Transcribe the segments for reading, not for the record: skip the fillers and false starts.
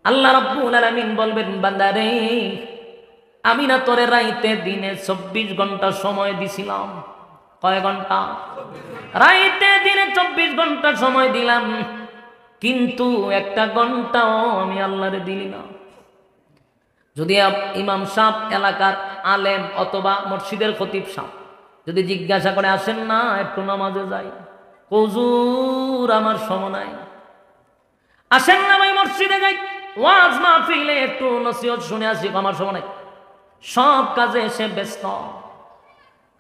আল্লাহ রাব্বুল আলামিন বলবেন বান্দারে আমি না তোরে রাইতে দিনে 24 ঘন্টা সময় দিছিলাম। কয় ঘন্টা? রাইতে দিনে 24 ঘন্টা সময় দিলাম, কিন্তু একটা ঘন্টাও আমি আল্লাহরে দিলি না। যদি ইমাম সাহেব, এলাকার আলেম অথবা মসজিদের খতিব সাহেব যদি জিজ্ঞাসা করে আসেন না একটু নামাজে যাই, হুজুর আমার সময় নাই। আসেন না ভাই মসজিদে যাই, ওয়াজ মাহফিলে একটু নসিহত শুনে আসি, আমার সময় নাই, সব কাজে এসে ব্যস্ত।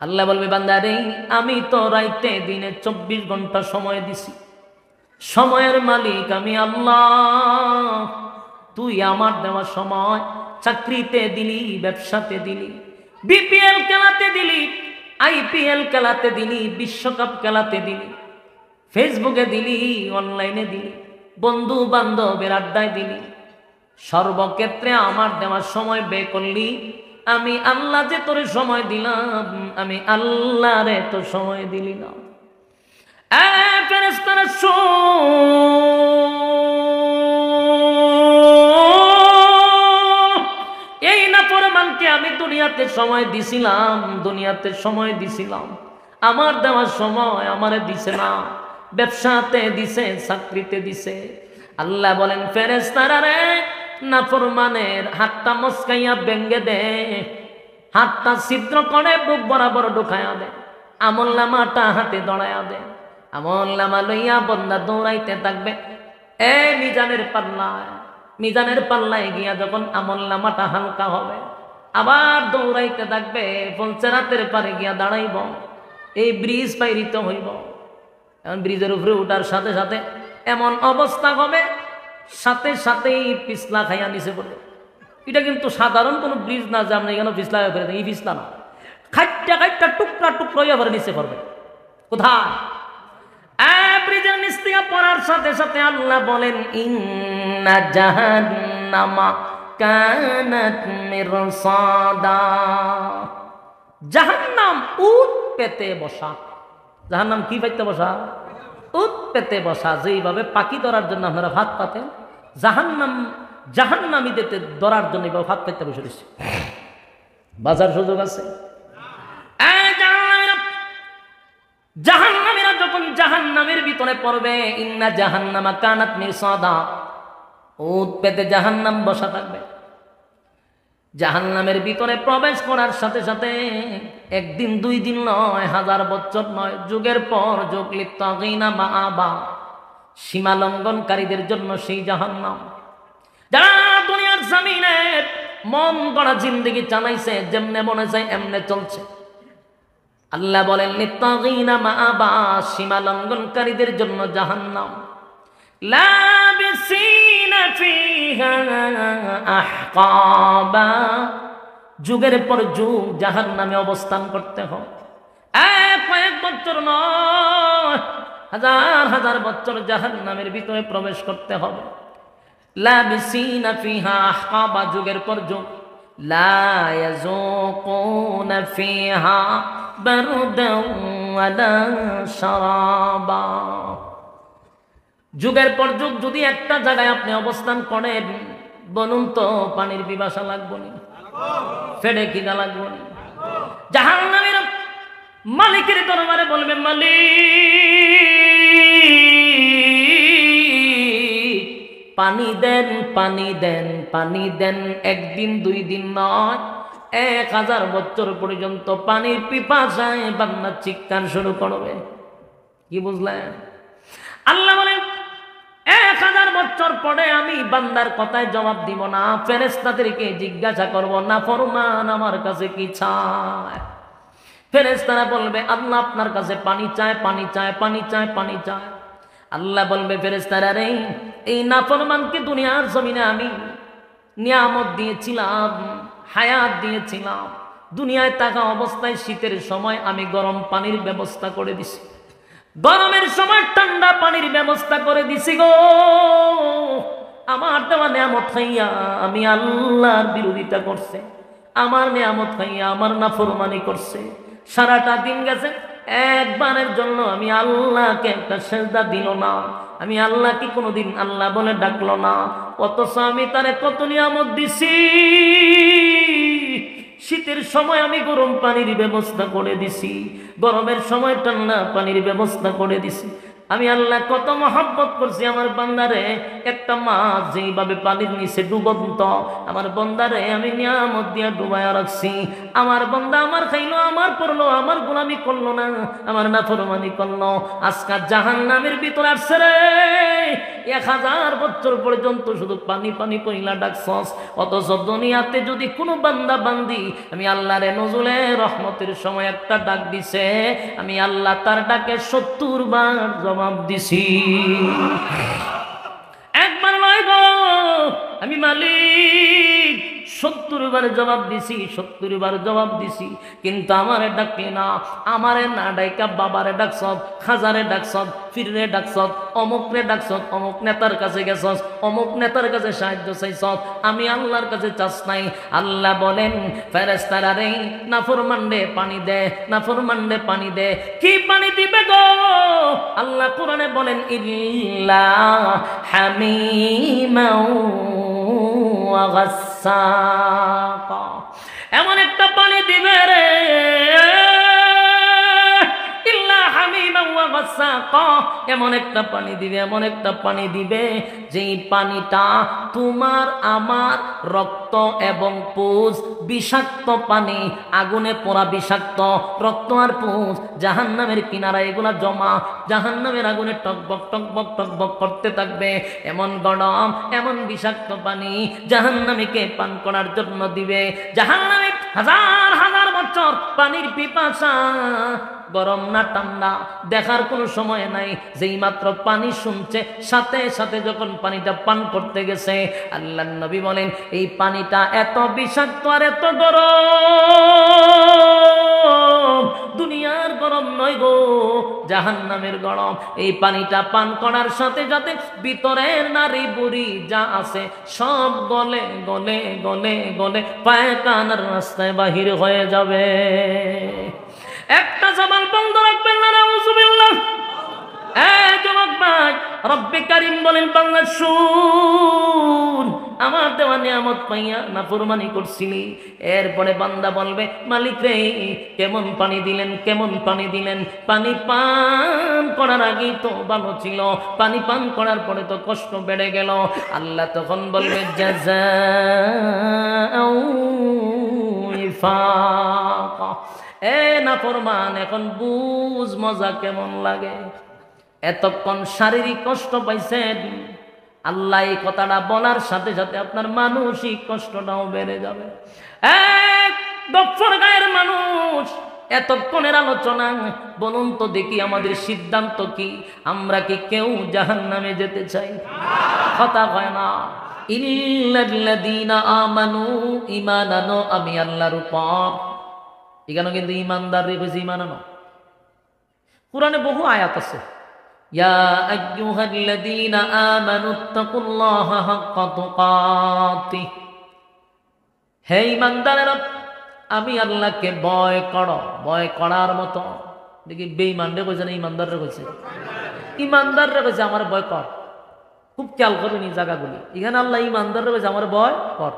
আল্লাহ বলবে বান্দারে আমি তো রাইতে দিনে 24 ঘন্টা সময় দিছি, সময়ের মালিক আমি আল্লাহ। তুই আমার দেওয়া সময় চাকরিতে দিলি, ব্যবসাতে দিলি, বিপিএল খেলাতে দিলি, আইপিএল খেলাতে দিলি, বিশ্বকাপ খেলাতে দিলি, ফেসবুকে দিলি, অনলাইনে দিলি, বন্ধু বান্ধবের আড্ডায় দিলি, সর্বক্ষেত্রে আমার দেওয়া সময় ব্যয় করলি। আমি আল্লাহ যে তোরে সময় দিলাম, আমি আল্লাহরে তো সময় দিলি না। ফেরেশতারা এই নাফরমানকে আমি দুনিয়াতে সময় দিছিলাম, দুনিয়াতে সময় দিছিলাম, আমার দেওয়ার সময় আমারে দিছে না, ব্যবসাতে দিছে, চাকরিতে দিছে। আল্লাহ বলেন ফেরেশতারা রে নাফরমানের হাতটা মস্কাইয়া ভেঙ্গে দে, হাতটা ছিদ্র করে বুক বরাবর ঢুকাইয়া দে, আমলনামাটা হাতে দড়াইয়া দে। আমলনামা লইয়া বন্দা দৌড়াইতে থাকবে মিজানের পাল্লায়, মিজানের পাল্লায় গিয়া যখন আমলনামাটা হালকা হবে আবার দৌড়াইতে থাকবে, পঞ্চরাতের পারে গিয়া দাঁড়াইব, এই ব্রিজ পাইরিত হইব। এখন ব্রিজের উপরে উঠার সাথে সাথে এমন অবস্থা হবে সাথে সাথেই পিছলা খাইয়া নিচে পড়বে। এটা কিন্তু সাধারণ কোনো ব্রিজ না যে আমরা এখানে পিছলা হয়ে ফেলে, এই পিছলা না, খাইটা খাইটা টুকরা টুকরা হইয়া পরে নিচে পড়বে। কোথায়? ব্রিজের নিচ থেকে পড়ার সাথে সাথে আল্লাহ বলেন ইন্না জাহান্নামা কানাত মিরসাদা। জাহান্নাম উট পেতে বসা। জাহান্নাম কি পাইতে বসা? উট পেতে বসা। যেইভাবে পাখি ধরার জন্য আপনারা ভাত পাতেন, জাহান্নামীদের ধরার জন্য এইভাবে ভাত পাইতে বসে দিচ্ছে। বাজার সুযোগ আছে? জাহান্নামীরা যখন জাহান্নামের ভিতরে পড়বে, ইন্না জাহান্নামা কানাত মিরসাদা, উট পেতে জাহান্নাম বসা থাকবে। জাহান্নামের ভিতরে প্রবেশ করার সাথে সাথে একদিন দুই দিন নয়, 1000 বছর নয়, যুগের পর যুগ লিত্তাগিনা মাআবা, সীমা লঙ্ঘনকারীদের জন্য সেই জাহান্নাম। যারা দুনিয়ার জমিনে মন গড়া জিন্দেগি চালাইছে, যেমনে মনে চায় এমনে চলছে, আল্লাহ বলেন লিত্তাগিনা মাআবা, সীমা লঙ্ঘনকারীদের জন্য জাহান্নাম। লাবিসিনা ফিহা আহকাবা, যুগের পর যুগ জাহান্নামে অবস্থান করতে হয়। কয়েক বছর নয়, 1000 বছর জাহান্নামের ভিতরে প্রবেশ করতে হবে। লাবিসিনা ফিহা আহকাবা, যুগের পর যুগ। লা ইয়াযুকুনা ফিহা বারদান ওয়ালা শারাবা, যুগের পর যুগ যদি একটা জায়গায় আপনি অবস্থান করেন, বলুন তো পানির পিপাসা লাগবে না? ফেডে কিনা লাগবে না? জাহান্নামীরা মালিকের দরবারে বলবে, মালিক পানি দেন, পানি দেন, পানি দেন। একদিন দুই দিন নয়, 1000 বছর পর্যন্ত পানির পিপাসায় বান্দা চিৎকার শুরু করবে। কি বুঝলেন? আল্লাহ বলেন 1000 বছর পরে আমি বান্দার কথায় জবাব দিব না, ফেরেশতাদেরকে জিজ্ঞাসা করব না ফরমান আমার কাছে কি চায়। ফেরেশতারা বলবে আল্লাহ আপনার কাছে পানি চায়, পানি চায়, পানি চায়, পানি চায়। আল্লাহ বলবে ফেরেশতারা রে, এই নাফরমানকে দুনিয়ার জমিনে আমি নিয়ামত দিয়েছিলাম, হায়াত দিয়েছিলাম, দুনিয়ায় থাকা অবস্থায় শীতের সময় আমি গরম পানির ব্যবস্থা করে দিছি, গরমের সময় ঠান্ডা পানির ব্যবস্থা করে দিছি গো। আমার দেওয়া নিয়ামত খাইয়া আমি আল্লাহর বিরোধিতা করছে, আমার নিয়ামত খাইয়া আমার নাফরমানি করছে। সারাটা দিন গেছে, একবারের জন্য আমি আল্লাহকে একটা সেজদা দিল না, আমি আল্লাহকে কোনোদিন আল্লাহ বলে ডাকলো না। অথচ আমি তারে কত নিয়ামত দিছি। শীতের সময় আমি গরম পানির ব্যবস্থা করে দিছি, গরমের সময় ঠান্ডা পানির ব্যবস্থা করে দিছি। আমি আল্লাহ কত মহব্বত করছি আমার বান্দারে। একটা মাছ যেইভাবে পানির নিচে ডুবন্ত, আমার বান্দারে আমি নিয়ামত দিয়া ডুবাইয়া রাখছি। আমার বান্দা আমার খাইলো, আমার পড়লো, আমার গোলামি করলো না, আমার নাফরমানি করলো। আজকাল জাহান্নামের ভিতরে আসছে রে, 1000 বছর পর্যন্ত শুধু পানি পানি কইলা ডাকছস। অথচ দুনিয়াতে যদি কোনো বান্দা বান্দি আমি আল্লাহরে নজুলে রহমতের সময় একটা ডাক দিছে, আমি আল্লাহ তার ডাকে 70 বার জবাব দিছি। একবার নয় গো, আমি মালিক 70 বার জবাব দিছি, 70 বার জবাব দিছি। কিন্তু আমারে ডাকলি না, আমারে না ডাইকা বাবারে ডাকছস, খাজারে ডাকছস, ফিরে ডাকছস, অমুকরে ডাকছস, অমুক নেতার কাছে গেছস, অমুক নেতার কাছে সাহায্য চাইছস, আমি আল্লাহর কাছে চাস নাই। আল্লাহ বলেন ফেরেশতারা রে, নাফরমানরে পানি দে, নাফরমানরে পানি দে। কি পানি দিবে গো? আল্লাহ কোরআনে বলেন ইল্লা হামিমাও ওয়া গাসসাকা, এমন একটা পানি দিবে রে, ইল্লা হামিমাও ওয়া গাসসাকা, এমন একটা পানি দিবে, এমন একটা পানি দিবে যেই পানিটা তোমার আমার রক্ত এবং পুজ, বিষাক্ত পানি, আগুনে পোড়া বিষাক্ত রক্ত আর পুজ, জাহান্নামের কিনারা এগুলা জমা, জাহান্নামের আগুনে টকবক টকবক টকবক করতে থাকবে। এমন গরম, এমন বিষাক্ত পানি জাহান্নামীকে পান করার জন্য দিবে। জাহান্নামে 1000 বছর পানির পিপাসা, গরম না ঠান্ডা দেখার কোনো সময় নাই। যেই মাত্র পানি শুনছে, সাথে সাথে যখন পানিটা পান করতে গেছে, আল্লাহর নবী বলেন এই পানিটা এত বিষাক্ত আর এত গরম, দুনিয়ার গরম নয় গো, জাহান্নামের গরম। এই পানিটা পান করার সাথে সাথে ভিতরের নারী বুড়ি যা আছে সব গলে গলে গলে গলে পায়খানার রাস্তায় বাহির হয়ে যাবে। একটা জবান বন্ধ রাখবেন না, নাউজুবিল্লাহ। এই যুবক ভাই, রব্বে কারীম বলেন বান্দা শুন, আমার দেওয়া নিয়ামত পাইয়া নাফরমানি করছিলি। এরপরে বান্দা বলবে মালিক রে কেমন পানি দিলেন, কেমন পানি দিলেন, পানি পান করার আগেই তো ভালো ছিল, পানি পান করার পরে তো কষ্ট বেড়ে গেল। আল্লাহ তখন বলবে জাযাউ ইফাকা, এ নাফরমান এখন বুঝ মজা কেমন লাগে। এতক্ষণ শারীরিক কষ্ট পাইছেন, আল্লাহ এই কথাটা বলার সাথে সাথে আপনার মানসিক কষ্টটাও বেড়ে যাবে। এক দফর গায়ের মানুষ, এতক্ষণের আলোচনা, বলুন তো দেখি আমাদের সিদ্ধান্ত কি? আমরা কি কেউ জাহান্নামে যেতে চাই? কথা হয় না। ইল্লাল্লাযীনা আমানু, ঈমান আনো আমি আল্লাহর উপর। এখানে কিন্তু ঈমানদার রে কইছে ঈমান আনো। কুরআনে বহু আয়াত আছে, ইয়া আইয়ুহাল্লাযীনা আমানুত্তাকুল্লাহা হাক্কা তুকাতিহ, হে ঈমানদারেরা আমি আল্লাহকে ভয় করো, ভয় করার মতো। দেখি বেঈমান রে কইছে না ঈমানদার রে কইছে? ঈমানদার রে কইছে আমার ভয় কর। খুব খেয়াল করুন এই জায়গাগুলি, এখানে আল্লাহ ঈমানদার রে কইছে আমার ভয় কর।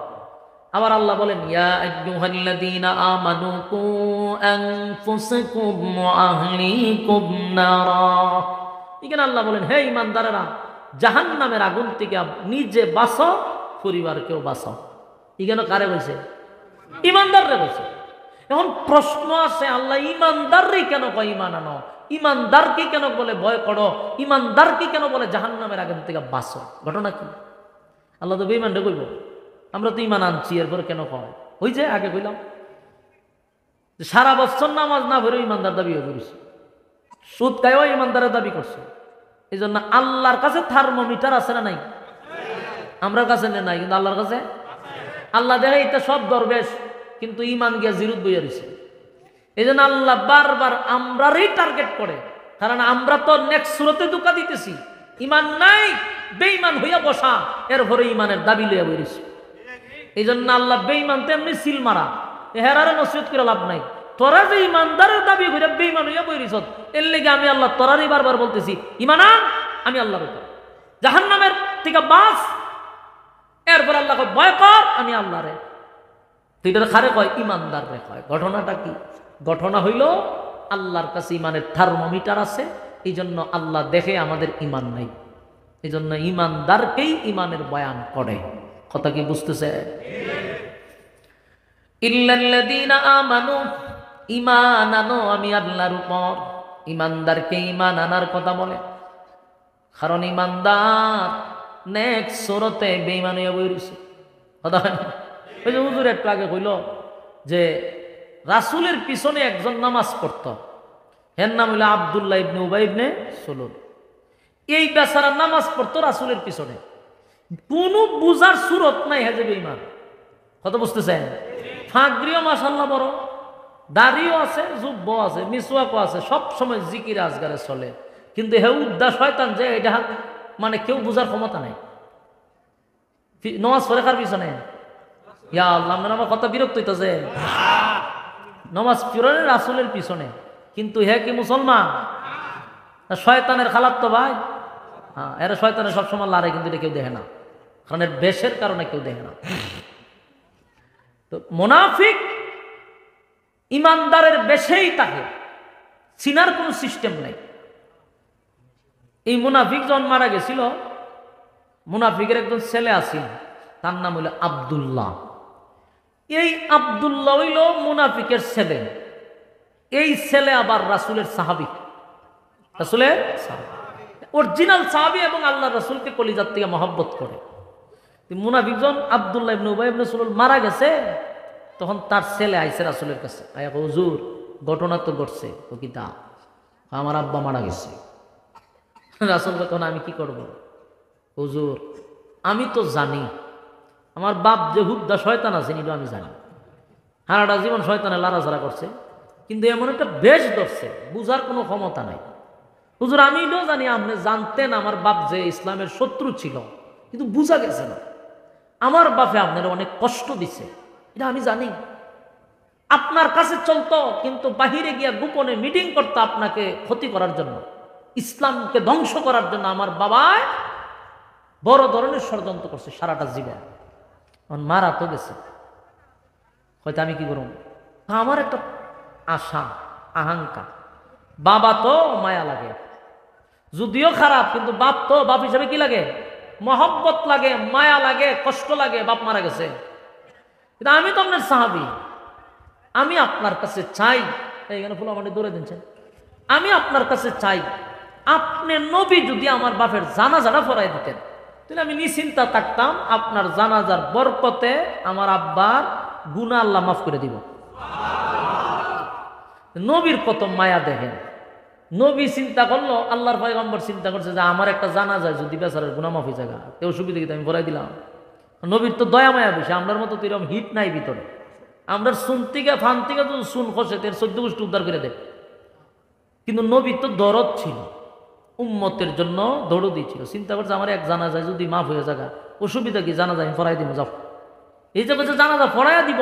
আবার আল্লাহ বলেন ইয়া আইয়ুহাল্লাযীনা আমানু কু আনফুসাকুম ওয়া আহলিকুম নারা, এখানে আল্লাহ বলেন হে ঈমানদারেরা জাহান্নামের আগুন থেকে নিজে বাঁচো, পরিবারকেও বাঁচাও। এখানে কারে কইছে? ঈমানদাররে কইছে। এখন প্রশ্ন আছে, আল্লাহ ঈমানদাররে কেন কয় ঈমান আনো, ঈমানদারকে কেন বলে ভয় করো, ঈমানদারকে কেন বলে জাহান্নামের আগুন থেকে বাঁচো? ঘটনা কি? আল্লাহ তো বেঈমানরে কইব আমরা তো ঈমান আনছি, এরপর কেন কয়? ওই যে আগে কইলাম সারা বছর নামাজ না পড়ে ঈমানদার দাবি করেছে, সুদ খায়ও ঈমানদারের দাবি করছে। এই জন্য আল্লাহর কাছে থার্মোমিটার আছে না নাই? আমরা কাছে নাই, কিন্তু আল্লাহর কাছে। আল্লাহ দেখে এটা সব দরবেশ, কিন্তু ঈমান গিয়া জিরুত বইয়া রয়েছে। এই জন্য আল্লাহ বারবার আমরারই টার্গেট করে, কারণ আমরা তো নেক্সট সুরতে ধোঁকা দিতেছি। ঈমান নাই, বেঈমান হইয়া বসা, এরপরে ঈমানের দাবি লইয়া বইরেছে। এই জন্য আল্লাহ বেঈমান তেমনি সিল মারা, হেরারে নসিহত করে লাভ নাই। তোরা যে ইমানদারের দাবি করে বেঈমান হইয়া বইরিস, এর লেগে আমি আল্লাহ তোরারই বারবার বলতেছি ঈমান আন, আমি আল্লাহর উপর, জাহান্নামের থেকে বাঁচ। এরপর আল্লাহ কয় ভয় কর, আমি আল্লাহরে। তুই এটা খারে কয় ইমানদার রে কয়। ঘটনাটা কি? ঘটনা হইল আল্লাহর কাছে ইমানের থার্মোমিটার আছে, এই জন্য আল্লাহ দেখে আমাদের ইমান নাই, এই জন্য ইমানদারকেই ইমানের বয়ান করে। কথা কি বুঝতেছে? ইল্লাল্লাযীনা আমানু, ঈমান আনো আমি আল্লাহর উপর। ইমানদারকে ঈমান আনার কথা বলে, কারণ ইমানদার নেক্সট সূরাতে বেঈমান হয়ে বইছে। কথা হয় না? ওই যে হুজুর একটু আগে কইল যে রাসূলের পিছনে একজন নামাজ পড়তো, এর নাম হইল আব্দুল্লাহ ইবনে উবাই ইবনে সুলুল। এই বেচারা নামাজ পড়তো রাসূলের পিছনে, কোনো বুঝার সুরত নাই হেজে বেঈমান। কথা বুঝতেছেন? ফাগরিও মাশাআল্লাহ বড়, দাড়িও আছে, জুব্ব আছে, মিসওয়াকও আছে, সব সময় জিকির আজগারে চলে, কিন্তু হে উদ্দা শয়তান যে এটা মানে কেউ বুঝার ক্ষমতা নাই। নামাজ পড়ে কার পিছনে? ইয়া আল্লাহ, আপনার আমার কথা বিরক্ত হইতেছে। নামাজ পড়ে রাসূলের পিছনে, কিন্তু হে কি মুসলমান? শয়তানের খালাতো ভাই। হ্যাঁ, এরা শয়তানের সবসময় লারে, কিন্তু এটা কেউ দেখে না, কারণ এর বেশের কারণে কেউ দেখে না। তো মুনাফিক ইমানদারের বেশেই থাকে, চিনার কোনো সিস্টেম নাই। এই মুনাফিক যখন মারা গেছিল, মুনাফিকের একজন ছেলে আছিল, তার নাম হইল আব্দুল্লাহ। এই আব্দুল্লাহ হইল মুনাফিকের ছেলে। এই ছেলে আবার রাসূলের সাহাবী, রাসূলের অরিজিনাল সাহাবী, এবং আল্লাহ রাসূলকে কলিজার থেকে মহব্বত করে। মুনাফিক যখন আব্দুল্লাহ ইবনে উবাই ইবনে সুলুল মারা গেছে, তখন তার ছেলে আইছে রাসূলের কাছে, আয়া হুজুর ঘটনা তো ঘটছে। ও কি তা? আমার আব্বা মারা গেছে। রাসূল তখন আমি কি করব? হুজুর আমি তো জানি আমার বাপ যে হুদ্দা শয়তান আছে, এটা আমি জানি, সারাটা জীবন শয়তানে লাড়াচাড়া করছে, কিন্তু এমন একটা বেশ ধরছে, বুঝার কোনো ক্ষমতা নাই। হুজুর আমি এটাও জানি আপনি জানতেন আমার বাপ যে ইসলামের শত্রু ছিল, কিন্তু বুঝা গেছে না। আমার বাপে আপনারা অনেক কষ্ট দিছে, এটা আমি জানি। আপনার কাছে চলতো, কিন্তু বাহিরে গিয়া গোপনে মিটিং করতো আপনাকে ক্ষতি করার জন্য, ইসলামকে ধ্বংস করার জন্য। আমার বাবায় বড় ধরনের ষড়যন্ত্র করছে সারাটা জীবন, মারা তো গেছে। হয়তো আমি কি করব? আমার একটা আশা আকাঙ্ক্ষা, বাবা তো মায়া লাগে, যদিও খারাপ, কিন্তু বাপ তো বাপ হিসাবে কি লাগে? মহব্বত লাগে, মায়া লাগে, কষ্ট লাগে, বাপ মারা গেছে। কিন্তু আমি তো আপনার সাহাবী, আমি আপনার কাছে চাই, এইখানে ফুল আমাদের দৌড়ে দিচ্ছেন, আমি আপনার কাছে চাই আপনি নবী যদি আমার বাপের জানাজাটা পড়াই দিতেন, তাহলে আমি নিশ্চিন্তা থাকতাম, আপনার জানাজার বরকতে আমার আব্বার গুনাহ আল্লাহ মাফ করে দিব। নবীর কত মায়া দেখেন। নবী চিন্তা করলো, আল্লাহর পয়গম্বর চিন্তা করছে যে আমার একটা জানাজা যদি বেচারার গুনাহ মাফ হয়ে যায়, তেও সুবিধা কিন্তু আমি পড়াই দিলাম। নবীর তো দয়া মায়া বেশি, আমরার মতো তো এরকম হিট নাই ভিতরে। আমরা সুন থেকে ফান থেকে তো সুন খসে তের 14 গোষ্ঠী উদ্ধার করে দেয়, কিন্তু নবীর তো দরদ ছিল, উম্মতের জন্য দৌড় দিয়েছিল। চিন্তা করছে আমার এক জানাজা যদি মাফ হয়ে যাগা, অসুবিধা কি, জানাজা আমি পড়াই দিব, যাও। এই যে বলছে জানাজা পড়াইয়া দিব,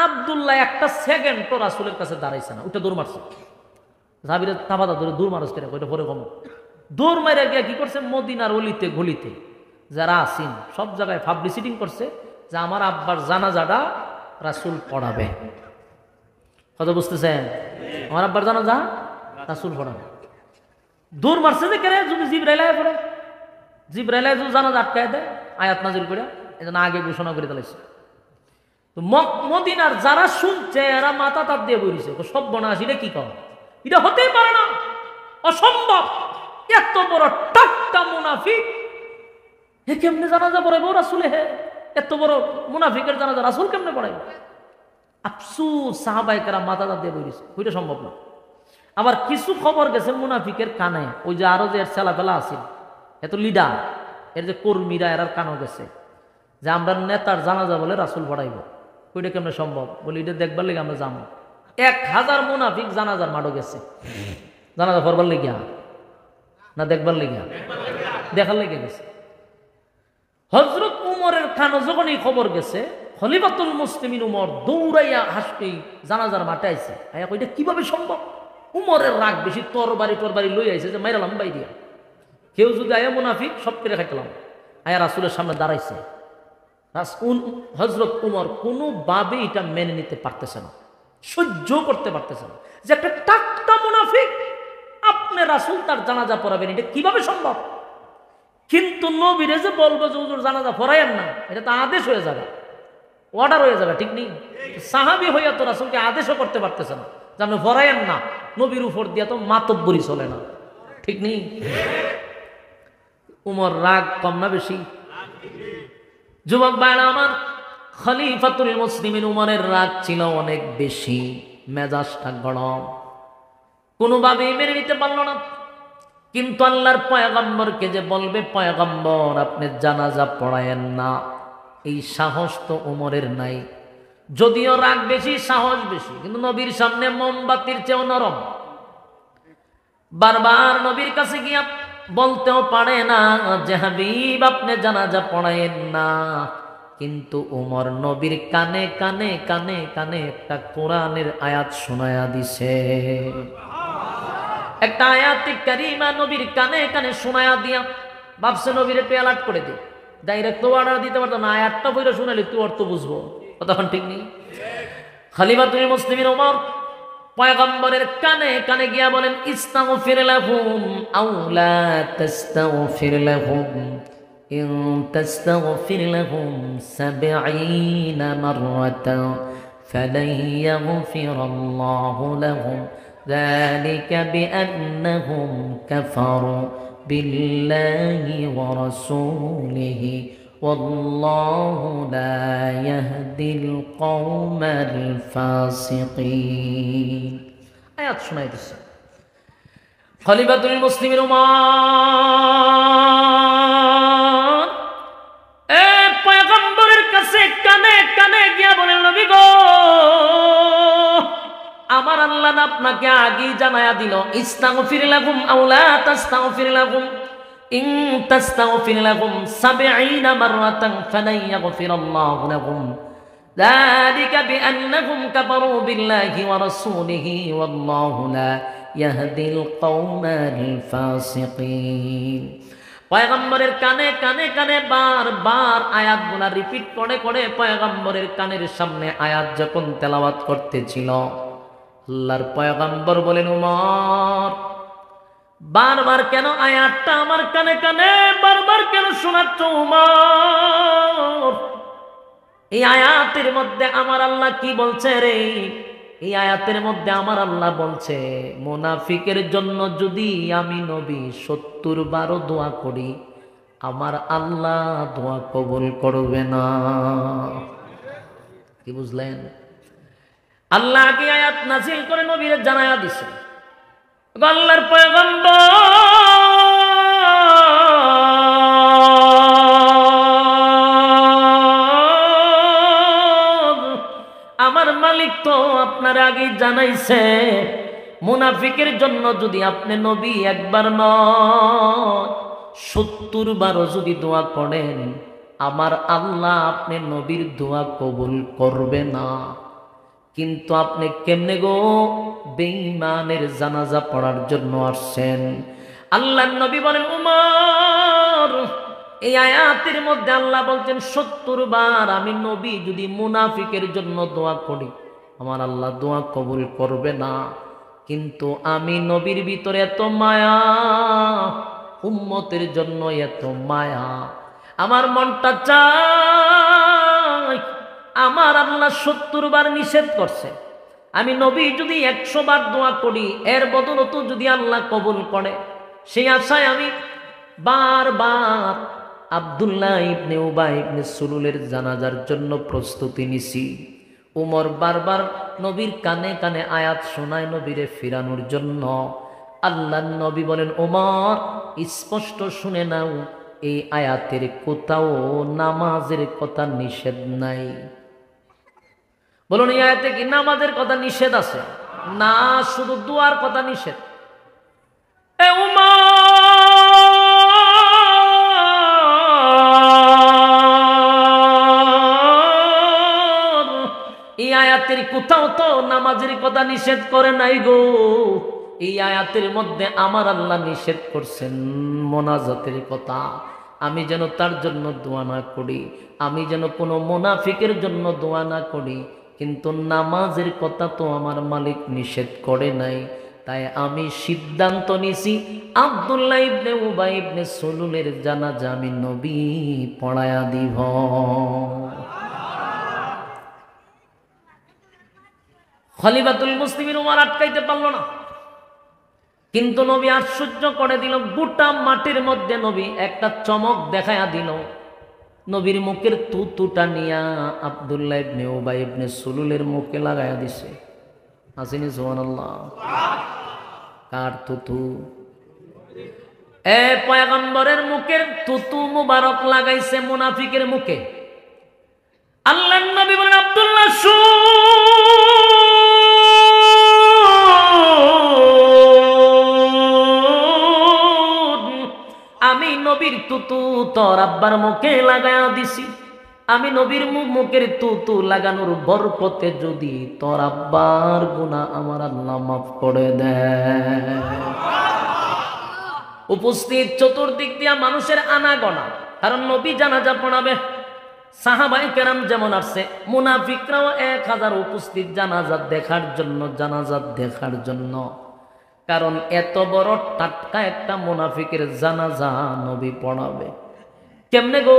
আব্দুল্লাহ একটা সেকেন্ড তো রাসূলের কাছে দাঁড়াইছে না, ওটা দৌড় মারছে। সাহাবীরা তাবাদা ধরে দৌড় মারস করে, ওইটা পরে কম দৌড় মাইরা গিয়া কি করছে, মদিনার অলিতে গলিতে যারা আসিন সব জায়গায় পাবলিসিটি করছে যে আমার আব্বার জানাজাটা রাসূল পড়াবে। কথা বুঝতেছেন? আমার আব্বার জানাজা রাসূল পড়াবে। দৌড় মারছে যে কেন, যদি জিবরাইল আয়া পড়ে, জিবরাইল আয়া যদি জানাজা আটকায় দেয়, আয়াত নাজিল করে এজন্য আগে ঘোষণা করে দিয়েছে। তো মদিনার যারা শুনছে এরা মাথা তার দিয়ে বইছে, সব বনাস, এটা কি কর, এটা হতেই পারে না, অসম্ভব। এত বড় টাটকা মুনাফিক, হে কেমনে জানাজা পড়াইব রাসূলে? হে এত বড় মুনাফিকের জানাজা রাসূল কেমনে পড়াইব? আফসোস, সাহাবায়ে কেরাম মাথা তার দিয়ে বইছে, ওইটা সম্ভব না। আবার কিছু খবর গেছে মুনাফিকের কানে, ওই যে আরো যে ছেলাপেলা আছিল, এত লিডার, এর যে কর্মীরা, এরার কানও গেছে যে আমরা নেতার জানাজা বলে রাসূল পড়াইব। ওইটা কেমনে সম্ভব? বলি এটা দেখবার লেগে আমরা যাবো। 1000 মুনাফিক জানাজার মাঠও গেছে, জানাজা পড়বার লেগিয়া না দেখবার লেগিয়া? দেখার লেগে গেছে। হযরত উমরের কানে যখন এই খবর গেছে, খলিফাতুল মুসলিমিন উমর দৌড়াইয়া হাসি জানাজার মাঠে আইছে। আয়া কইটা কিভাবে সম্ভব? উমরের রাগ বেশি, তরবারি লই আইছে যে মাইরালাম বাই দিয়া। কেউ যদি আয়া মুনাফিক সব কেড়ে খাইতাম। আয়া রাসূলের সামনে দাঁড়াইছে। হযরত উমর কোনোভাবে এটা মেনে নিতে পারতেছে না, সহ্য করতে পারতেছে না যে একটা টাটকা মুনাফিক আপনি রাসূল তার জানাজা পড়াবেন, এটা কিভাবে সম্ভব? কিন্তু নবীরে যে বলবো যে হুজুর জানাজা পড়ায়েন না, এটা তো আদেশ হয়ে যাবে, অর্ডার হয়ে যাবে, ঠিক নেই? সাহাবী হইয়া তো রাসূলকে আদেশও করতে পারতেছে না যে আপনি পড়ায়েন না। নবীর উপর দিয়া তো মাতব্বরি চলে না, ঠিক নেই? উমর রাগ কম না বেশি? যুবক ভাইরা আমার, খলিফাতুল মুসলিমিন উমরের রাগ ছিল অনেক বেশি, মেজাজটা গরম, কোনোভাবেই মেনে নিতে পারল না। কিন্তু আল্লাহর পয়গম্বরকে যে বলবে পয়গম্বর আপনি জানাজা পড়ায়েন না, এই সাহস তো উমরের নাই। যদিও রাগ বেশি, সাহস বেশি, কিন্তু নবীর সামনে মোমবাতির চেয়েও নরম। বারবার নবীর কাছে গিয়া বলতেও পারে না যে হাবিব আপনি জানাজা পড়ায়েন না। কিন্তু উমর নবীর কানে কানে কানে কানে একটা কোরআনের আয়াত শোনায়া দিছে। একটা আয়াতে কারিমা নবীর কানে কানে শোনায়া দিয়া ভাবছে নবীরে একটু অ্যালার্ট করে দিই, ডাইরেক্ট তো অর্ডার দিতে পারতো না, আয়াতটা বইটা শুনালে তুই অর্থ বুঝবো, তখন ঠিক নেই। খলিফাতুল মুসলিমিন উমর পয়গম্বরের কানে কানে গিয়া বলেন ইস্তাগফির লাহুম আও লা তাস্তাগফির লাহুম ইন তাস্তাগফির লাহুম ৭০ মাররাতান ফালান ইয়াগফিরাল্লাহু লাহুম যালিকা বিআন্নাহুম কাফারু বিল্লাহি ওয়া রাসূলিহি ওয়াল্লাহু লা ইয়াহদিল কওমাল ফাসিকিন। আয়াত শোনাই দিছে খলিফাতুল মুসলিমিন উমর পয়গম্বরের কাছে কানে কানে গিয়া বলেন নবী গো, আমার আল্লাহ না আপনাকে আগেই জানায়া দিল ইস্তাগফির লাহুম আও লা তাস্তাগফির লাহুম ইন তাস্তাগফির লাহুম ৭০ মাররাতান ফালান ইয়াগফিরাল্লাহু লাহুম যালিকা বিআন্নাহুম কাফারু বিল্লাহি ওয়া রাসূলিহি ওয়াল্লাহু লা ইয়াহদিল কওমাল ফাসিকিন। পয়গম্বরের কানে কানে কানে বারবার আয়াতগুলো রিপিট করে করে পয়গম্বরের কানের সামনে আয়াত যখন তেলাওয়াত করতেছিল, আল্লাহর পয়গম্বর বলেন উমর বারবার কেন আয়াতটা আমার কানে কানে বারবার কেন শোনাচ্ছ উমর? এই আয়াতের মধ্যে আমার আল্লাহ কি বলছে রে? এই আয়াতের মধ্যে আমার আল্লাহ বলছে মুনাফিকের জন্য যদি আমি নবী ৭০ বার দোয়া করি আমার আল্লাহ দোয়া কবুল করবে না। কি বুঝলেন? আল্লাহ কি আয়াত নাযিল করে নবীরে জানায়া দিছে, আল্লাহর পয়গম্বর আমার মালিক তো আপনার আগে জানাইছে মুনাফিকের জন্য যদি আপনি নবী একবার নয় ৭০ বারও যদি দোয়া করেন আমার আল্লাহ আপনি নবীর দোয়া কবুল করবে না। কিন্তু আপনি কেমনে গো বেঈমানের জানাজা পড়ার জন্য আসছেন? আল্লাহর নবী বলেন উমর এই আয়াতের মধ্যে আল্লাহ বলছেন ৭০ বার আমি নবী যদি মুনাফিকের জন্য দোয়া করি আমার আল্লাহ দোয়া কবুল করবে না। কিন্তু আমি নবীর ভিতরে এত মায়া, উম্মতের জন্য এত মায়া, আমার মনটা চায় আমার আল্লাহ ৭০ বার নিষেধ করছে, আমি নবী যদি ১০০ বার দোয়া করি এর বদলত যদি আল্লাহ কবুল করে, সেই আশায় আমি বারবার আব্দুল্লাহ ইবনে উবাই ইবনে সুলুলের জানাজার জন্য প্রস্তুতি নিছি। উমর বারবার নবীর কানে কানে আয়াত শোনায় নবীরে ফিরানোর জন্য। আল্লাহর নবী বলেন ওমর স্পষ্ট শুনে নাও এই আয়াতের কোথাও নামাজের কথা নিষেধ নাই। বলুন এই আয়াতে কি নামাজের কথা নিষেধ আছে? না, শুধু দুয়ার কথা নিষেধ। এ উমর, আয়াতের কোথাও তো নামাজের কথা নিষেধ করে নাই গো। এই আয়াতের মধ্যে আমার আল্লাহ নিষেধ করছেন মোনাজাতের কথা। আমি যেন তার জন্য দোয়া না করি, আমি যেন কোনো মুনাফিকের জন্য দোয়া না করি, কিন্তু নামাজের কথা তো আমার মালিক নিষেধ করে নাই। তাই আমি সিদ্ধান্ত নিছি আব্দুল্লাহ ইবনে উবাই ইবনে সুলুলের জানাজা আমি নবী পড়ায়া দিব। খলিফাতুল মুসলিমিন উমর আটকাইতে পারলো না, কিন্তু নবী আশ্চর্য করে দিল। গোটা মাটির মধ্যে নবী একটা চমক দেখায়া দিল। নবীর মুখের তুতুটা নিয়া আব্দুল্লাহ ইবনে উবাই ইবনে সুলুলের মুখে লাগায়া দিছে। আসেনি সুবহানাল্লাহ? কার তুতু? পয়গম্বরের মুখের তুতু মুবারক লাগাইছে মুনাফিকের মুখে। আল্লাহর নবী বলেন, আব্দুল্লাহ আমি নবীর তুতু তোর আব্বার মুখে লাগায়া দিছি। আমি নবীর মুখের তুতু লাগানোর বরকতে যদি তোর আব্বার গুনাহ আমার আল্লাহ মাফ করে দেয়। উপস্থিত চতুর্দিক দিয়া মানুষের আনাগোনা, কারণ নবী জানাজা পড়াবে। সাহাবায়ে কেরাম যেমন আসছে, মুনাফিকরাও 1000 উপস্থিত জানাজা দেখার জন্য। কারণ এত বড় টাটকা একটা মুনাফিকের জানাজা নবী পড়াবে কেমনে গো?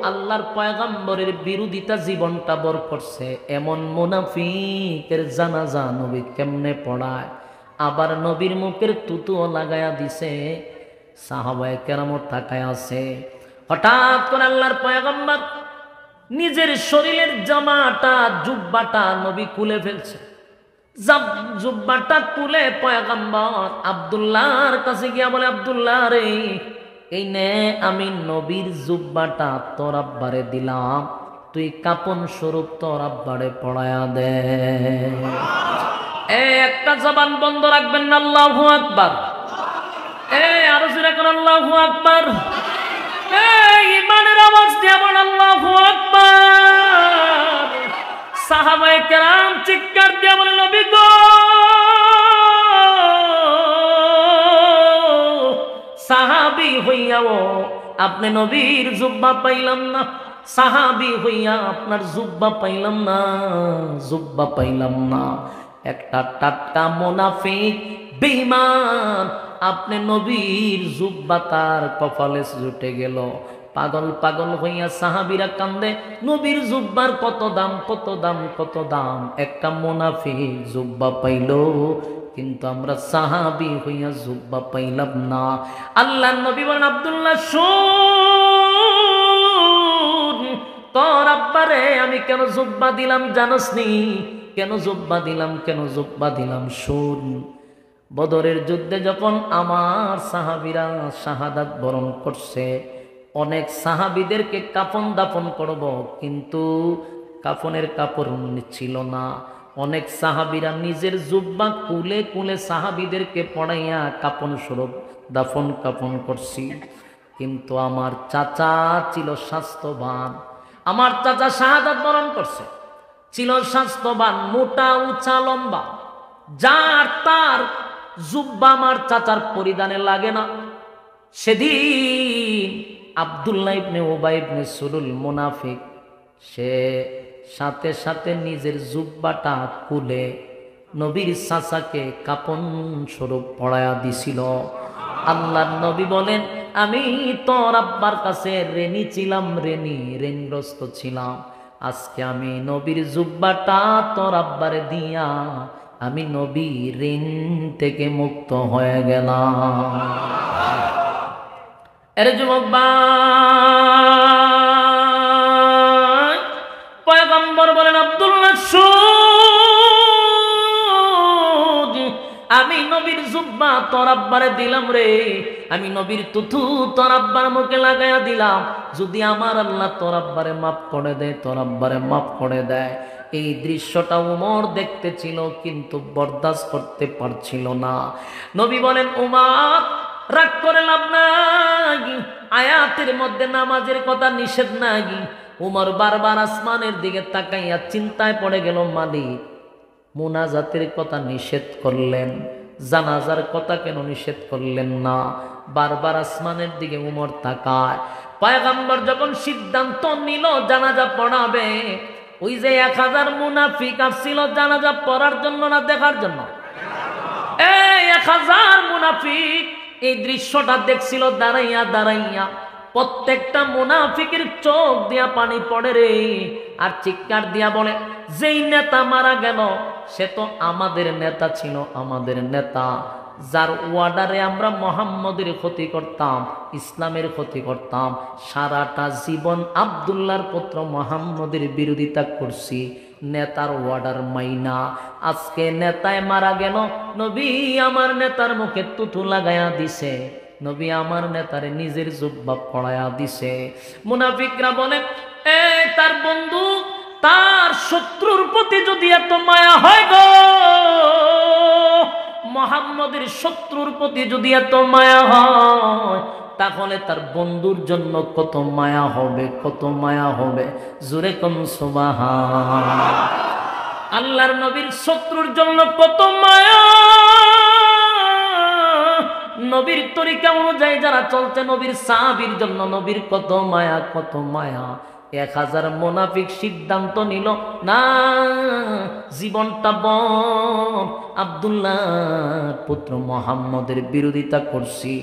আল্লাহর পয়গম্বরের বিরোধিতা জীবনটা বর করছে এমন মুনাফিকের জানাজা নবী কেমনে পড়ায়? আবার নবীর মুখের তুতুও লাগায়া দিছে। সাহাবায়ে কেরামও তাকায় আছে। হঠাৎ করে আল্লাহর পয়গম্বর নিজের শরীরের জামাটা জুব্বাটা নবী খুলে ফেলছে। জুব্বাটা খুলে পয়গম্বর আব্দুল্লাহর কাছে গিয়া বলে, আব্দুল্লাহ রে, এই নে আমি নবীর জুব্বাটা তোর আব্বারে দিলাম, তুই কাপন স্বরূপ তোর আব্বারে পড়ায়া দে। একটা জবান বন্ধ রাখবেন না, আল্লাহু আকবার। আরো জোরে করে আল্লাহু আকবার। ইমানের আওয়াজ দিয়ে বল আল্লাহু আকবার। সাহাবায়ে কেরাম চিৎকার দিয়ে বলে, নবী গো, সাহাবী হইয়াও আপনি নবীর জুব্বা পাইলাম না, সাহাবী হইয়া আপনার জুব্বা পাইলাম না। একটা টাটকা মুনাফিক বেঈমান আপনি নবীর জুব্বা তার কপালে জুটে গেল। পাগল হইয়া সাহাবীরা কান্দে, নবীর জুব্বার কত দাম। একটা মুনাফিক জুব্বা পাইল, কিন্তু আমরা সাহাবী হইয়া জুব্বা পাইলাম না। আল্লাহর নবী বলেন, আব্দুল্লাহ শুন, তোর আব্বারে আমি কেন জুব্বা দিলাম জানোস নি? কেন জুব্বা দিলাম শুন। বদরের যুদ্ধে যখন আমার সাহাবীরা শাহাদাত বরণ করছে, অনেক সাহাবীদেরকে কাফন দাফন করব, কিন্তু কাফনের কাপড় ছিল না। অনেক সাহাবীরা নিজের জুব্বা কুলে সাহাবীদেরকে পড়াইয়া কাফন স্বরূপ দাফন কাফন করছি। কিন্তু আমার চাচা ছিল স্বাস্থ্যবান, আমার চাচা শাহাদাত বরণ করছে, ছিল স্বাস্থ্যবান, মোটা উঁচা লম্বা, যার তার জুব্বা আমার চাচার পরিধানে লাগে না। সেদিন আব্দুল্লাহ ইবনে উবাই ইবনে সুলুল মুনাফিক সে সাথে সাথে নিজের জুব্বাটা খুলে নবীর চাচাকে কাপন স্বরূপ পড়ায়া দিছিল। আল্লাহর নবী বলেন, আমি তোর আব্বার কাছে ঋণগ্রস্ত ছিলাম। আজকে আমি নবীর জুব্বাটা তোর আব্বারে দিয়া আমি নবী ঋণ থেকে মুক্ত হয়ে গেলাম। এর যুবক ভাই, পয়গম্বর বলেন, আব্দুল্লাহ শুন, আমি নবীর জুব্বা তোর আব্বারে দিলাম রে, আমি নবীর তুতু তোর আব্বার মুখে লাগাইয়া দিলাম। যদি আমার আল্লাহ তোর আব্বারে মাফ করে দেয়। এই দৃশ্যটা উমর দেখতেছিল, কিন্তু বরদাস্ত করতে পারছিল না। নবী বলেন, উমর রাগ করে লাভ নাই, আয়াতের মধ্যে নামাজের কথা নিষেধ নাই। উমর বারবার আসমানের দিকে তাকাইয়া চিন্তায় পড়ে গেল, মালিক মুনাজাতের কথা নিষেধ করলেন, জানাজার কথা কেন নিষেধ করলেন না? বারবার আসমানের দিকে উমর তাকায়। পয়গম্বর যখন সিদ্ধান্ত নিল জানাজা পড়াবে, ওই যে 1000 মুনাফিক আসছিল জানাজা পড়ার জন্য না দেখার জন্য? এই 1000 মুনাফিক এই দৃশ্যটা দেখছিল দাঁড়াইয়া দাঁড়াইয়া। প্রত্যেকটা মুনাফিকের চোখ দিয়া পানি পড়ে রে, আর চিৎকার দিয়া বলে, যেই নেতা মারা গেল সে তো আমাদের নেতা ছিল, আমাদের নেতা, যার ওয়ার্ডারে আমরা মুহাম্মদের ক্ষতি করতাম, ইসলামের ক্ষতি করতাম, সারাটা জীবন আব্দুল্লাহর পুত্র মুহাম্মদের বিরোধিতা করছি, নেতার ওয়ার্ডার মাইনা। আজকে নেতায় মারা গেল, নবী আমার নেতার মুখে তুতু লাগায়া দিছে, নবী আমার নেতারে নিজের জুব্বা পড়ায়া দিছে। মুনাফিকরা বলে, তার বন্ধু, তার শত্রুর প্রতি যদি এত মায়া হয় গো, মুহাম্মদের শত্রুর প্রতি যদি এত মায়া হয়, তাহলে তার বন্ধুর জন্য কত মায়া হবে, কত মায়া হবে। জোরে কোন সুবহান। আল্লাহর নবীর শত্রুর জন্য কত মায়া, নবীর তরিকা অনুযায়ী যারা চলছে, নবীর সাহাবীর জন্য নবীর কত মায়া, কত মায়া। 1000 মুনাফিক সিদ্ধান্ত নিল, না, জীবনটা বন আব্দুল্লাহ পুত্র মুহাম্মদের বিরোধিতা করছি,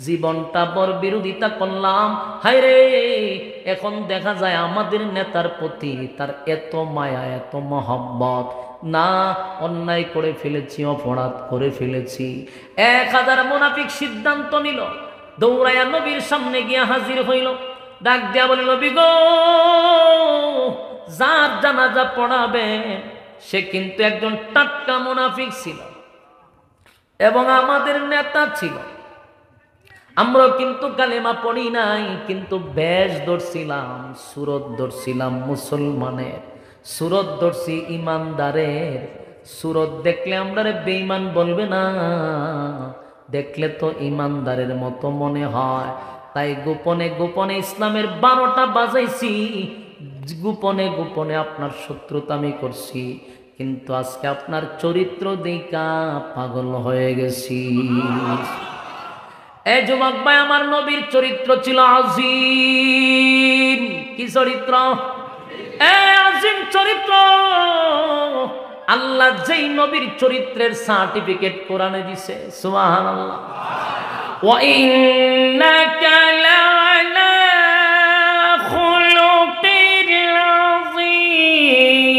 জীবনটা বর বিরোধিতা করলাম। হায় রে, এখন দেখা যায় আমাদের নেতার প্রতি তার এত মায়া, এত মহব্বত, না, অন্যায় করে ফেলেছি, অপরাধ করে ফেলেছি। 1000 মুনাফিক সিদ্ধান্ত নিল, দৌড়াইয়া নবীর সামনে গিয়া হাজির হইল, ডাক দিয়া বলে, নবী গো, যার জানাজা পড়াবে সে কিন্তু একজন টাটকা মুনাফিক ছিল এবং আমাদের নেতা ছিল। আমরা কিন্তু কালেমা পড়ি নাই, কিন্তু বেশ ধরছিলাম, সুরত ধরছিলাম মুসলমানের, সুরত ধরছি ইমানদারের। সুরত দেখলে আমরা বেঈমান বলবে না, দেখলে তো ইমানদারের মতো মনে হয়। তাই গোপনে গোপনে ইসলামের 12টা বাজাইছি, গোপনে গোপনে আপনার শত্রুতা আমি করছি, কিন্তু আজকে আপনার চরিত্র দেখা পাগল হয়ে গেছি। এই যুবক ভাই, আমার নবীর চরিত্র ছিল আজিম। কি চরিত্র? আজিম চরিত্র। আল্লাহ যেই নবীর চরিত্রের সার্টিফিকেট কোরআনে দিছে, সুবহানাল্লাহ। ওয়া ইন্নাকা লা'আলা খুলুকিল আযীম।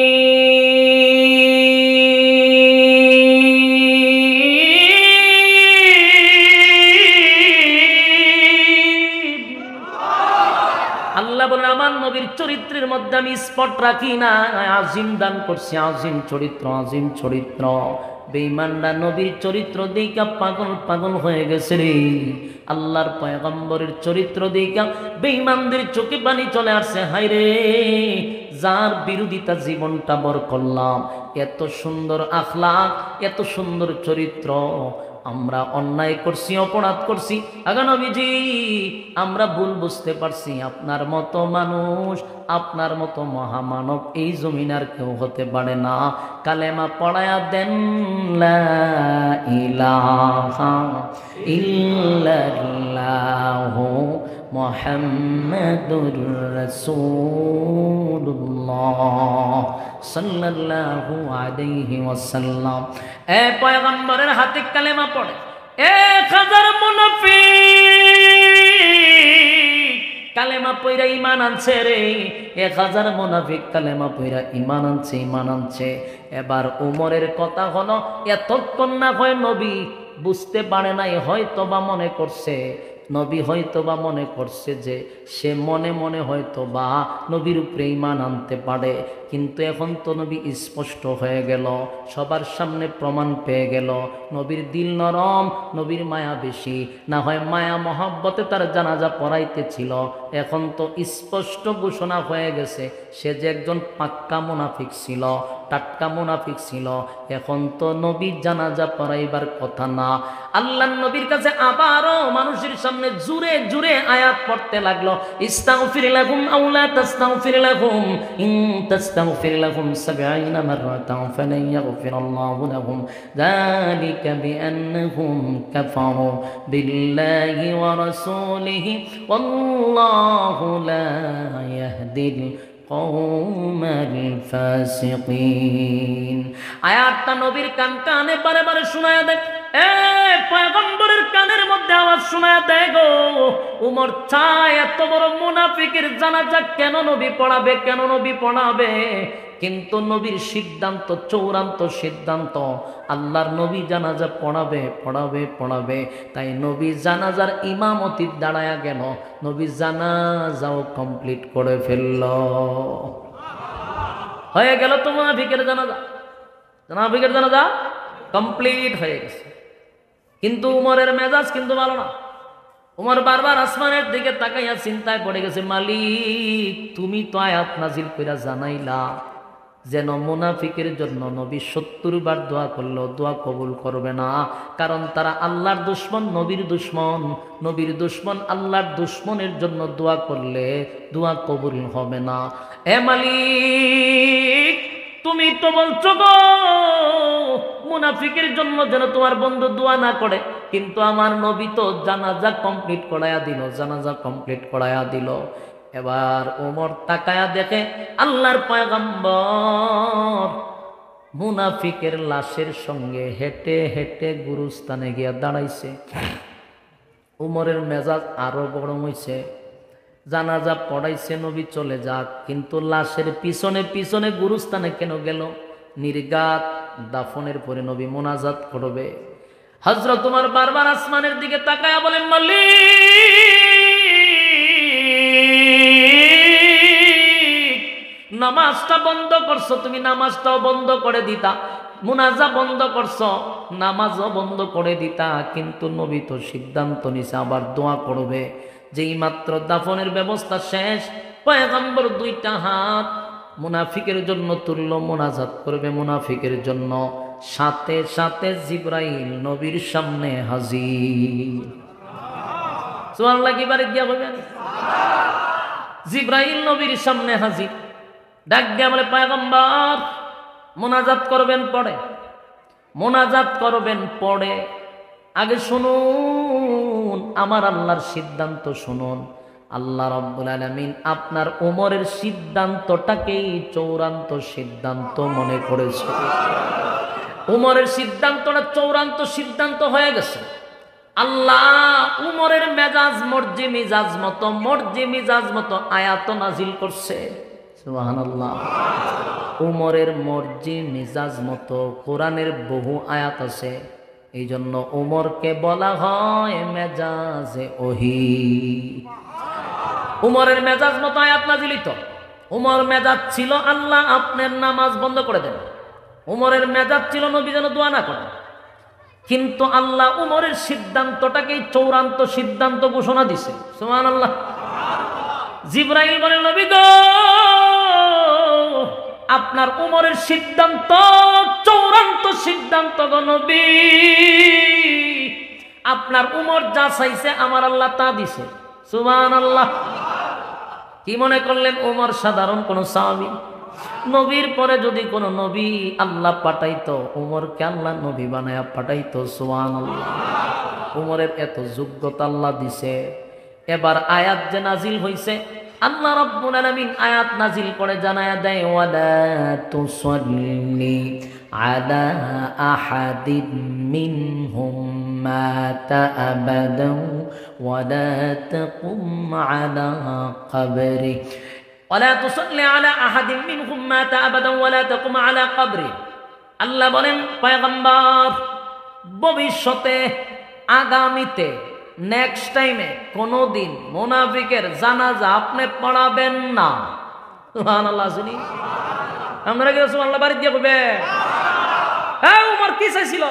আল্লাহ বলে, আমার নবীর চরিত্রের মধ্যে আমি স্পট রাখি না, আজিম দান করছি, আজিম চরিত্র, আজিম চরিত্র। বেঈমানরা নবীর চরিত্র দেখা পাগল পাগল হয়ে গেছে রে। আল্লাহর পয়গম্বরের চরিত্র দেখা বেঈমানদের চোখে পানি চলে আসছে। হায় রে, যার বিরোধিতা জীবনটা বর করলাম, এত সুন্দর আখলাক, এত সুন্দর চরিত্র, আমরা অন্যায় করছি, অপরাধ করছি। আগে নবীজি, আমরা ভুল বুঝতে পারছি, আপনার মতো মানুষ, আপনার মতো মহামানব এই জমিন আর কেউ হতে পারে না। কালেমা পড়ায়া দেন, লা ইলাহা ইল্লাল্লাহু মুহাম্মাদুর রাসূলুল্লাহ সাল্লাল্লাহু আলাইহি ওয়াসাল্লাম। এ পয়গম্বরের হাতে কালেমা পড়ে 1000 মুনাফিক কালেমা পয়রা ঈমান আনছে রে। 1000 মুনাফিক কালেমা পয়রা ঈমান আনছে, ঈমান আনছে। এবার উমরের কথা হলো, এতক্ষণ না হয় নবী বুঝতে পারে নাই, হয়তোবা মনে করছে, নবী হয়তোবা মনে করছে যে সে মনে মনে হয়তোবা নবীর উপরে ঈমান আনতে পারে, কিন্তু এখন তো নবী স্পষ্ট হয়ে গেল, সবার সামনে প্রমাণ পেয়ে গেল, নবীর দিল নরম, নবীর মায়া বেশি। না হয় মায়া মহব্বতে তার জানাজা পড়াইতেছিল, এখন তো স্পষ্ট ঘোষণা হয়ে গেছে সে যে একজন পাক্কা মুনাফিক ছিল, টাটকা মুনাফিক ছিল। এখন তো নবীর জানাজা পড়াইবার কথা না। আল্লাহর নবীর কাছে আবারও মানুষের সামনে জুরে জুরে আয়াত পড়তে লাগলো, ইস্তাগফির লাহুম আও লা তাস্তাগফির লাহুম ইন তাস্তাগফির লাহুম 70 মাররাতান ফালান ইয়াগফিরাল্লাহু লাহুম যালিকা বিআন্নাহুম কাফারু বিল্লাহি ওয়া রাসূলিহি ওয়াল্লাহু লা ইয়াহদিল কওমাল ফাসিকিন। আয়াতটা নবীর কানে বারে বারে শোনায়া দেয়, পয়গম্বরের কানের মধ্যে আওয়াজ শোনায়া দেয় গো, উমর চায় এত বড় মুনাফিকের জানাজা কেন নবী পড়াবে, কেন নবী পড়াবে? কিন্তু নবীর সিদ্ধান্ত, চূড়ান্ত সিদ্ধান্ত, আল্লাহর নবী জানাজা পড়াবে পড়াবে পড়াবে। তাই নবী জানাজার ইমামতি দাঁড়ায়া গেল, নবী জানাজাও কমপ্লিট করে ফেলল। হয়ে গেল তো মুনাফিকের জানাজা, মুনাফিকের জানাজা কমপ্লিট হয়ে গেছে। কিন্তু উমরের মেজাজ কিন্তু ভালো না। উমর বারবার আসমানের দিকে তাকাইয়া চিন্তায় পড়ে গেছে, মালিক তুমি তো আয়াত নাজিল কইরা জানাইলা যেন মুনাফিকের জন্য নবী 70 বার দোয়া করলো দোয়া কবুল করবে না, কারণ তারা আল্লাহর দুশমন, নবীর দুশমন। নবীর দুশমন আল্লাহর দুশমনের জন্য দোয়া করলে দোয়া কবুল হবে না। এ মালিক তুমি তো বলছো গো মুনাফিকের জন্য যেন তোমার বন্ধু দোয়া না করে, কিন্তু আমার নবী তো জানাজা কমপ্লিট করায়া দিল, জানাজা কমপ্লিট করায়া দিল। এবার ওমর তাকায়া দেখে আল্লাহর পয়গম্বর মুনাফিকের লাশের সঙ্গে হেঁটে হেঁটে গুরুস্থানে গিয়া দাঁড়াইছে। উমরের মেজাজ আরো গরম হইছে। জানাজা পড়াইছে নবী চলে যাক, কিন্তু লাশের পিছনে পিছনে গুরুস্থানে কেন গেল? নির্ঘাত দাফনের পরে নবী মোনাজাত করবে। হযরত উমর বারবার আসমানের দিকে তাকায়া বলেন, মালিক নামাজটা বন্ধ করছো তুমি, নামাজটাও বন্ধ করে দিতা, মুনাজা বন্ধ করছো, নামাজও বন্ধ করে দিতা, কিন্তু নবী তো সিদ্ধান্ত নিছে আবার দোয়া করবে। যেই মাত্র দাফনের ব্যবস্থা শেষ, পয়গম্বর দুইটা হাত মুনাফিকের জন্য তুলল, মুনাজাত করবে মুনাফিকের জন্য। সাথে সাথে জিবরাইল নবীর সামনে হাজির। সুবহানাল্লাহ কি বাড়ি দিয়া বলবেন? জিবরাইল নবীর সামনে হাজির। ডাক দিয়া বলে, পয়গম্বর মুনাজাত করবেন পড়ে, মুনাজাত করবেন পড়ে। আগে শুনুন আমার আল্লাহর সিদ্ধান্ত শুনুন। আল্লাহ রাব্বুল আলামিন আপনার ওমরের সিদ্ধান্তটাকেই চূড়ান্ত সিদ্ধান্ত মনে করেছে। উমরের সিদ্ধান্তটা চূড়ান্ত সিদ্ধান্ত হয়ে গেছে। আল্লাহ উমরের মেজাজ মর্জি মিজাজ মতো আয়াত নাজিল করছে। সুবহানাল্লাহ। উমরের মর্জি মিজাজ মতো কোরআনের বহু আয়াত আছে, এই জন্য উমরকে বলা হয় মেজাজে ওহী। উমরের মেজাজ মতো আয়াত নাজিলিত। উমর মেজাজ ছিল আল্লাহ আপনার নামাজ বন্ধ করে দেন, উমরের মেজাজ ছিল নবী যেন দোয়া না করেন, কিন্তু আল্লাহ উমরের সিদ্ধান্তটাকে চূড়ান্ত সিদ্ধান্ত ঘোষণা দিছে। সুবহানাল্লাহ। জিবরাইল বলেন, নবী গো আপনার উমরের সিদ্ধান্ত চূড়ান্ত সিদ্ধান্ত গো নবী, আপনার উমর যা চাইছে আমার আল্লাহ তা দিছে। সুবহানাল্লাহ। কি মনে করলেন উমর সাধারণ কোন সাহাবী? নবীর পরে যদি কোন নবী আল্লাহ পাঠাইতো, উমরকে আল্লাহ নবী বানায়া পাঠাইতো। সুবহানাল্লাহ। উমরের এত যোগ্যতা আল্লাহ দিছে। এবার আয়াত যে নাজিল হইছে, আল্লাহ রাব্বুল আলামিন আয়াত নাজিল করে জানায়া দেয়, ওয়ালা তুসাল্লি আলা আহাদিন মিনহুম মাতা আবাদান ওয়ালা তাকুম আলা কবরি ওয়ালা তুসাল্লি আলা আহাদিন মিনহুম মাতা আবাদান ওয়ালা তাকুম আলা কবরি। আল্লাহ বলেন পয়গম্বর ভবিষ্যতে, আগামীতে, নেক্সট টাইমে কোনদিন মুনাফিকের জানাজা আপনি পড়াবেন না। সুবহানাল্লাহ। শুনি আমরা কি সুবহানাল্লাহ বাড়ি দিয়ে বলবে? হ্যাঁ, উমর কি চাইছিল?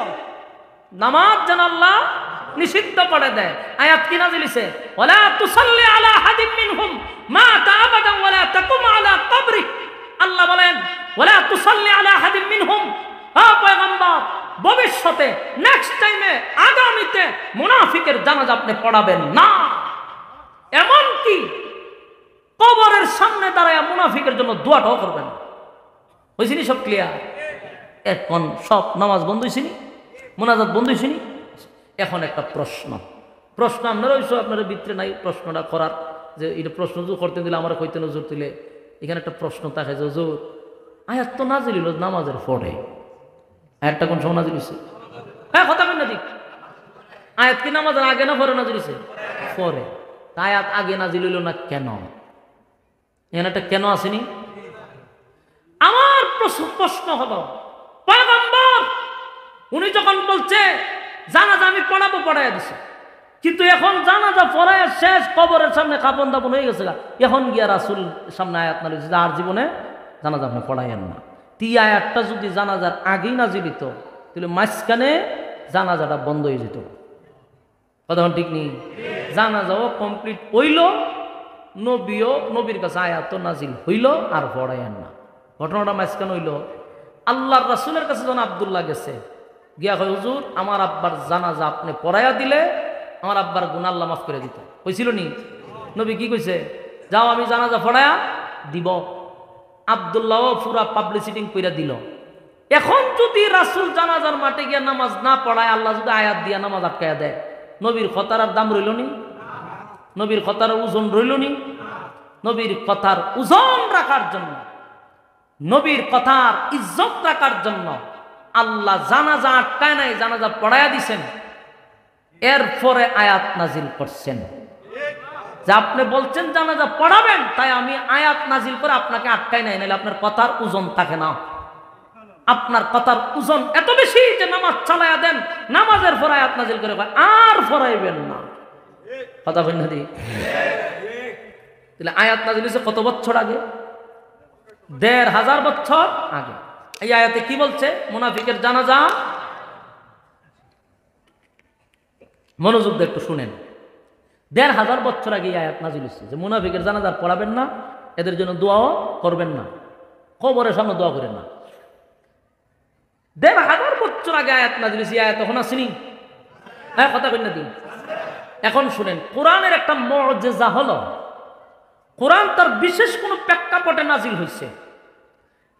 নামাজ যেন আল্লাহ নিষিদ্ধ করে দেয়। আয়াত কি নাযিল হইছে? ওয়ালা তুসাল্লি আলা আহাদিন মিনহুম মাতা আবাদান ওয়ালা তাকুম আলা কবরি। আল্লাহ বলেন ওয়ালা তুসাল্লি আলা আহাদিন মিনহুম, হ্যাঁ পয়গম্বর ভবিষ্যতে নেক্সট টাইমে আগামীতে মুনাফিকের জানাজা আপনি পড়াবেন না। এমনকি কবরের সামনে দাঁড়ায় মুনাফিকের জন্য দোয়াটাও করবেন। হয়েছিনি? সব ক্লিয়ার? এখন সব নামাজ বন্ধ হয়েছিনি, মোনাজাত বন্ধ হয়েছিনি। এখন একটা প্রশ্ন আপনারা ওই সব আপনারা ভিতরে নাই প্রশ্নটা করার, যে এটা প্রশ্ন করতে দিলে আমার কইতে নজর দিলে এখানে একটা প্রশ্ন থাকে যে হুজুর আয়াত তো নাজিল হইল নামাজের পরে, আয়াতটা কোন সময় নাজিল হইছে? হ্যাঁ কথা বলেন না দিক, আয়াত কি নামাজের আগে না পরে নাজিল হইছে? পরে। আয়াত আগে নাজিল হইল না কেন? এখানে একটা কেন আসেনি? আমার প্রশ্ন হলো, পয়গম্বর উনি যখন বলছে জানাজা আমি পড়াবো, পড়াইয়া দিছে, কিন্তু এখন জানাজা পড়াইয়া শেষ, কবরের সামনে কাপন দাপন হয়ে গেছে, এখন গিয়া রাসূল সামনে আয়াত নাজিল আর জীবনে জানাজা আপনি পড়াইয়েন না। তি আয়াতটা যদি জানাজার আগেই নাজিল হইতো তাহলে মাঝখানে জানাজাটা বন্ধ হয়ে যেত। কথা ঠিক নেই? জানাজাও কমপ্লিট হইল, নবীর কাছে আয়াত নাজিল হইল আর পড়াইয়েন না। ঘটনাটা মাঝখানে হইল, আল্লাহর রাসূলের কাছে যখন আব্দুল্লাহ গেছে, গিয়া কয় হুজুর আমার আব্বার জানাজা আপনি পড়াইয়া দিলে আমার আব্বার গুনাহ আল্লাহ মাফ করে দিত। কইছিল নি? নবী কি কইছে? যাও আমি জানাজা পড়াইয়া দিব। আব্দুল্লাহও পুরা পাবলিসিটি কইরা দিল। এখন যদি রাসূল জানাজার মাঠে গিয়া নামাজ না পড়ায়, আল্লাহ যদি আয়াত দিয়া নামাজ আটকায়া দেয়, নবীর কথার দাম রইল নি? নবীর কথার ওজন রইল নি? নবীর কথার ওজন রাখার জন্য, নবীর কথার ইজ্জত রাখার জন্য আল্লাহ জানাজা আটকায় নাই, জানাজা পড়াইয়া দিছেন। এরপরে আয়াত নাজিল করছেন যে আপনি বলছেন জানাজা পড়াবেন, তাই আমি আয়াত নাজিল করে আপনাকে আটকাই নাই, নাহলে আপনার কথার ওজন থাকে না। আপনার কথার ওজন এত বেশি যে নামাজ চালাইয়া দেন, নামাজের পর আয়াত নাজিল করে আর পড়াইবেন না। কথা বলেন না? তাহলে আয়াত নাজিল হয়েছে কত বছর আগে? ১৫০০ বছর আগে। এই আয়াতে কি বলছে? মুনাফিকের জানাজা, মনোযোগ দিয়ে একটু শুনেন। ১৫০০ বছর আগে এই আয়াত নাজিল হয়েছে যে মুনাফিকের জানাজা পড়াবেন না, এদের জন্য দোয়াও করবেন না, কবরের সামনে দোয়া করেন না। ১৫০০ বছর আগে আয়াত নাজিল হয়েছে। আয়াত তখন আসেনি? হ্যাঁ কথা বলেন না দিন। এখন শুনেন, কোরআনের একটা মুজিজা হলো, কোরআন তার বিশেষ কোনো প্রেক্ষাপটে নাজিল হয়েছে,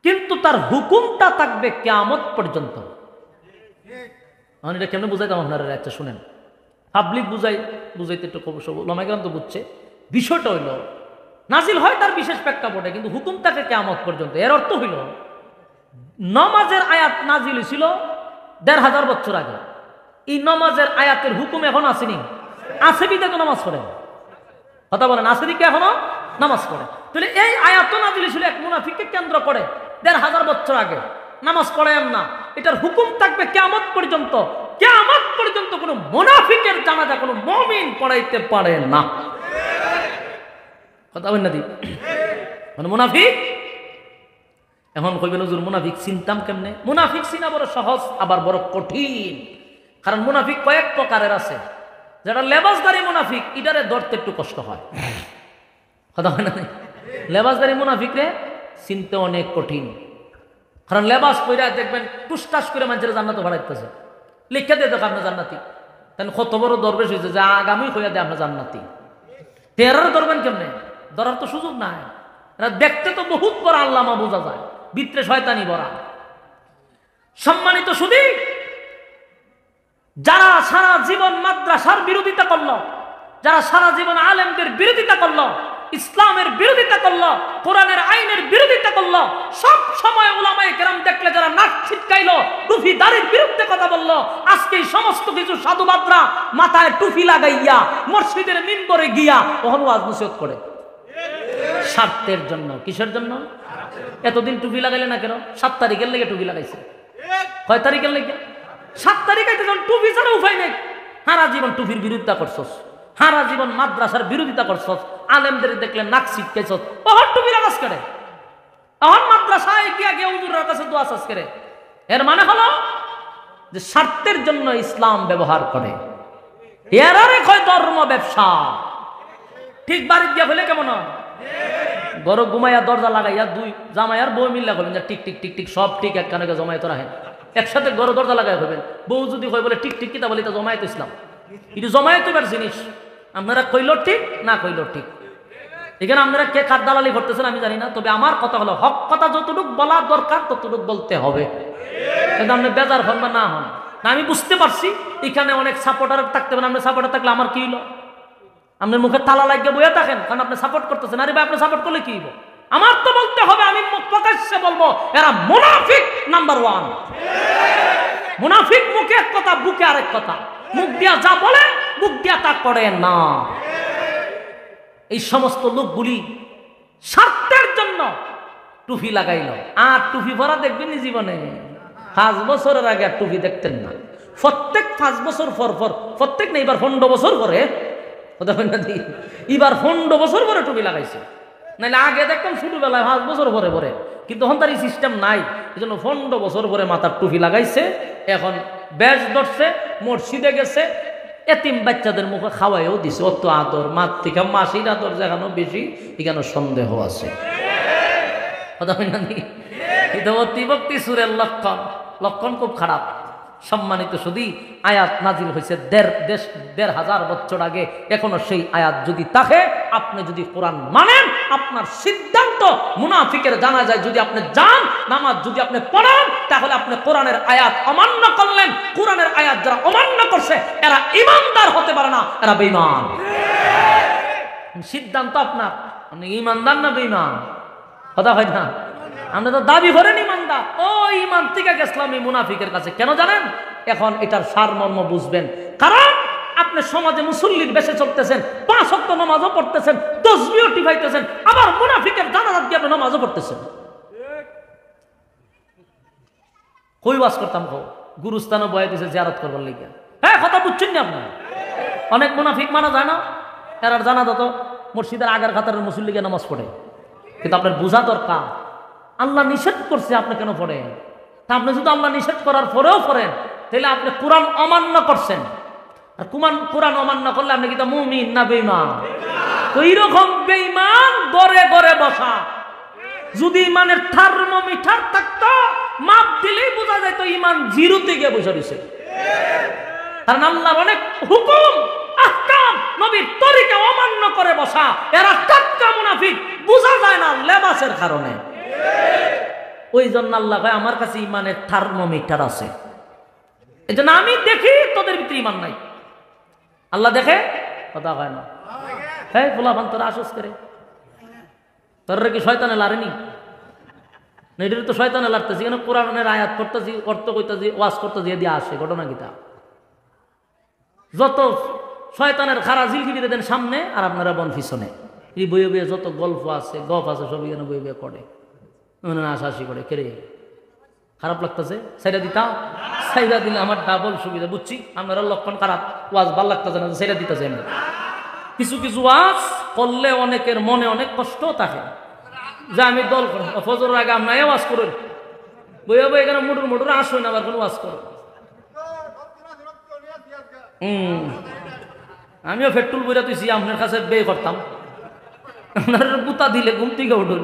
কিন্তু তার হুকুমটা থাকবে কিয়ামত পর্যন্ত। এটা কেমনে বুঝাইতাম আপনারা? আচ্ছা শুনেন, পাবলিক বুঝাইতে একটু ওলামায়ে তো বুঝছে। বিষয়টা হইল নাজিল হয় তার বিশেষ প্রেক্ষাপটে, কিন্তু হুকুম থাকে কিয়ামত পর্যন্ত। এর অর্থ হইল নমাজের আয়াত নাজিল হয়েছিল ১৫০০ বছর আগে, এই নমাজের আয়াতের হুকুম এখন আসেনি? আছে বিদে তো নামাজ পড়ে। কথা বলেন, আছে দিকে এখনো নামাজ পড়ে। তাহলে এই আয়াত নাজিল হয়েছিল এক মুনাফিককে কেন্দ্র করে ১৫০০ বছর আগে, নামাজ পড়েন না, এটার হুকুম থাকবে কিয়ামত পর্যন্ত। কিয়ামত পর্যন্ত কোনো মুনাফিকের জানাজা কোনো মুমিন পড়াইতে পারে না। কথা বলেন না দি? মানে মুনাফিক, এখন কইবেন হুজুর মুনাফিক চিনতাম কেমনে? মুনাফিক চিনা বড় সহজ, আবার বড় কঠিন। কারণ মুনাফিক কয়েক প্রকারের আছে। যেটা লেবাসদারি মুনাফিক, এটারে ধরতে একটু কষ্ট হয়। কথা হয় না? লেবাসদারি মুনাফিকরে চিনতে অনেক কঠিন। কারণ লেবাস পইরা দেখবেন টুসটাস করে মানুষের জান্নাতে ভাড়াইতেছে, লিখে দিয়ে দেখো আপনার জান্নাতি। তাহলে কত বড় দরবেশ হয়েছে যে আগামী হইয়া দেয় আপনার জান্নাতি। তেরার ধরবেন কেমনে? ধরার তো সুযোগ নাই। দেখতে তো বহুত বড় আল্লামা বোঝা যায়, ভিতরে শয়তানি ভরা। সম্মানিত শুধু যারা সারা জীবন মাদ্রাসার বিরোধিতা করলো, যারা সারা জীবন আলেমদের বিরোধিতা করলো, ইসলামের বিরোধিতা করলো, কোরআনের আইনের বিরোধিতা করলো, সব সময় উলামায়ে কেরাম দেখলে যারা নাক ছিটকাইলো, টুপি দাড়ির বিরুদ্ধে কথা বললো, আজকে সমস্ত কিছু সাধুবাদরা মাথায় টুপি লাগাইয়া মসজিদের মিম্বরে গিয়া ওখানে ওয়াজ নসিহত করে স্বার্থের জন্য। কিসের জন্য? এতদিন টুপি লাগাইলে না কেন? ৭ তারিখের লেগে টুপি লাগাইছে। কয় তারিখের লেগে? ৭ তারিখে যখন টুপি ছাড়া উপায় নেই। সারা জীবন টুপির বিরোধিতা করছস, সারা জীবন মাদ্রাসার বিরোধিতা করছস, আলেমদের দেখলে নাক ছিটকাইছস, ওহর টুপি লাগাস করে, ওহর মাদ্রাসায় গিয়া গিয়া হুজুরের কাছে দোয়া চাস করে। এর মানে হলো যে স্বার্থের জন্য ইসলাম ব্যবহার করে। এরারে কয় ধর্ম ব্যবসা। ঠিক বাড়ির দিয়া হইলে কেমন হয়? বড় ঘুমাইয়া দরজা লাগাইয়া দুই জামাইয়ার বউ মিল্লা করবেন যে টিক টিক টিক টিক সব ঠিক এক কানে জমাইতে রাখেন। একসাথে ঘর দরজা লাগাই হবেন। বউ যদি কয় বলে ঠিক ঠিক কিতা বলে এটা জমায়েত ইসলাম, এটা জমায়েত এবার জিনিস, আপনারা কইল ঠিক না কইল ঠিক। এখানে আপনারা কে কার দালালি করতেছেন আমি জানি না, তবে আমার কথা হলো হক কথা যতটুকু বলা দরকার ততটুকু বলতে হবে, কিন্তু আপনি বেজার হন বা না হন। না আমি বুঝতে পারছি এখানে অনেক সাপোর্টার থাকতে পারেন, আপনি সাপোর্টার থাকলে আমার কি হলো? আপনার মুখে তালা লাগিয়ে বইয়া থাকেন কারণ আপনি সাপোর্ট করতেছেন। আরে ভাই আপনি সাপোর্ট করলে কি হইব? আমার তো বলতে হবে, আমি প্রকাশ্যে বলবো এরা মুনাফিক নাম্বার 1। মুনাফিক মুখে এক কথা বুকে আরেক কথা, মুখ দিয়া যা বলে বুক দিয়া তা করে না। এই সমস্ত লোকগুলি স্বার্থের জন্য টুপি লাগাইল, আর টুপি ভরা দেখবেন জীবনে 5 বছরের আগে আর টুপি দেখতেন না। প্রত্যেক 5 বছর পর পর, প্রত্যেক না এবার 15 বছর পরে, এবার 15 বছর পরে টুপি লাগাইছে। নাহলে আগে দেখতাম ছোটবেলায় 5 বছর পরে পরে, কিন্তু এখন তার এই সিস্টেম নাই। এই জন্য 15 বছর পরে মাথার টুপি লাগাইছে। এখন ব্যাজ ধরছে, মসজিদে গেছে, এতিম বাচ্চাদের মুখে খাওয়াইও দিছে। অত আদর, মার থেকে মাসির আদর যেখানে বেশি, এখানে সন্দেহ আছে। কথা হয় না? এটা অতিভক্তি সুরের লক্ষণ, লক্ষণ খুব খারাপ। সম্মানিত শুধু আয়াত নাজিল হয়েছে 1,500 বছর আগে, এখনো সেই আয়াত যদি থাকে, আপনি যদি কোরআন মানেন, আপনার সিদ্ধান্ত মুনাফিকের জানা যায়। যদি আপনি যান নামাজ যদি আপনি পড়েন, তাহলে আপনি কোরআনের আয়াত অমান্য করলেন। কোরআনের আয়াত যারা অমান্য করছে এরা ইমানদার হতে পারে না, এরা বেঈমান। সিদ্ধান্ত আপনার, আপনি ইমানদার না বেঈমান? কথা হয় না? আমরা তো দাবি করেন ইমানদার, ও ইমান থেকে গেছিলাম এই মুনাফিকের কাছে। কেন জানেন? এখন এটার সারমর্ম বুঝবেন। কারণ আপনি সমাজে মুসল্লির বেশে চলতেছেন, 5 ওয়াক্ত নামাজও পড়তেছেন, তাসবিহও টিপাইতেছেন, আবার মুনাফিকের জানাজাত দিয়ে আপনি নামাজও পড়তেছেন। কই ওয়াজ করতাম, গুরুস্থানও বয়ে দিয়েছে জিয়ারত করবার লিগে। হ্যাঁ, কথা বুঝছেন না আপনি? অনেক মুনাফিক মানা যায় না, এরার জানাজা তো মসজিদের আগের কাতারের মুসল্লিকে নামাজ পড়ে। কিন্তু আপনার বোঝা দরকার, আল্লাহ নিষেধ করছে, আপনি কেন পড়েন? তা আপনি শুধু আল্লাহ নিষেধ করার পরেও পড়েন, তাহলে আপনি কোরআন অমান্য করছেন। আর কোরআন অমান্য করলে আপনি কি তা মুমিন না বেঈমান? তো এইরকম বেঈমান গড়ে গড়ে বসা। যদি ইমানের থার্মোমিটার থাকতো, মাপ দিলেই বোঝা যায় তো ইমান 0-তে গিয়ে বসে রয়েছে। কারণ আল্লাহর অনেক হুকুম আহকাম নবীর তরিকা অমান্য করে বসা, এরা টাটকা মুনাফিক, বোঝা যায় না লেবাসের কারণে। ওই জন্য আল্লাহ ভাই আমার কাছে ইমানের থার্মোমিটার আছে, এই জন্য আমি দেখি তোদের ভিতরে ইমান নাই। আল্লাহ দেখে, কথা হয় না? হ্যাঁ, পোলাপান তোরা আসস করে, তোর কি শয়তানে লারেনি? এটার তো শয়তানে লাড়তেছি, কেন কোরআনের আয়াত করতেছি, অর্থ কইতেছি, ওয়াজ করতেছি, দিয়ে আসে ঘটনা গীতা। যত শয়তানের খারা জিলগিরি দেন সামনে, আর আপনারা বন পিছনে। এই বইয়ে বইয়ে যত গল্প আছে, গপ আছে, সব এখানে বইয়ে বইয়ে করে, আশাশি করে। কেরে খারাপ লাগতেছে, সাইডা দিতাম, সাইডা দিলে আমার ডাবল সুবিধা। বুঝছি আপনারা লক্ষণ খারাপ, ওয়াজ ভাল লাগতেছে না, সাইডা দিতেছে। এমনি কিছু কিছু ওয়াজ করলে অনেকের মনে অনেক কষ্ট থাকে, যে আমি দল ফজরের আগে আপনার ওয়াজ করুন, বইয়া বই এখানে মুডুর মুডুর আসুন, আবার কোনো ওয়াজ করুন। আমিও পেট্রোল বইরা তুইছি, আপনার কাছে বে করতাম, আপনার গুতা দিলে ঘুম থেকে উঠুন,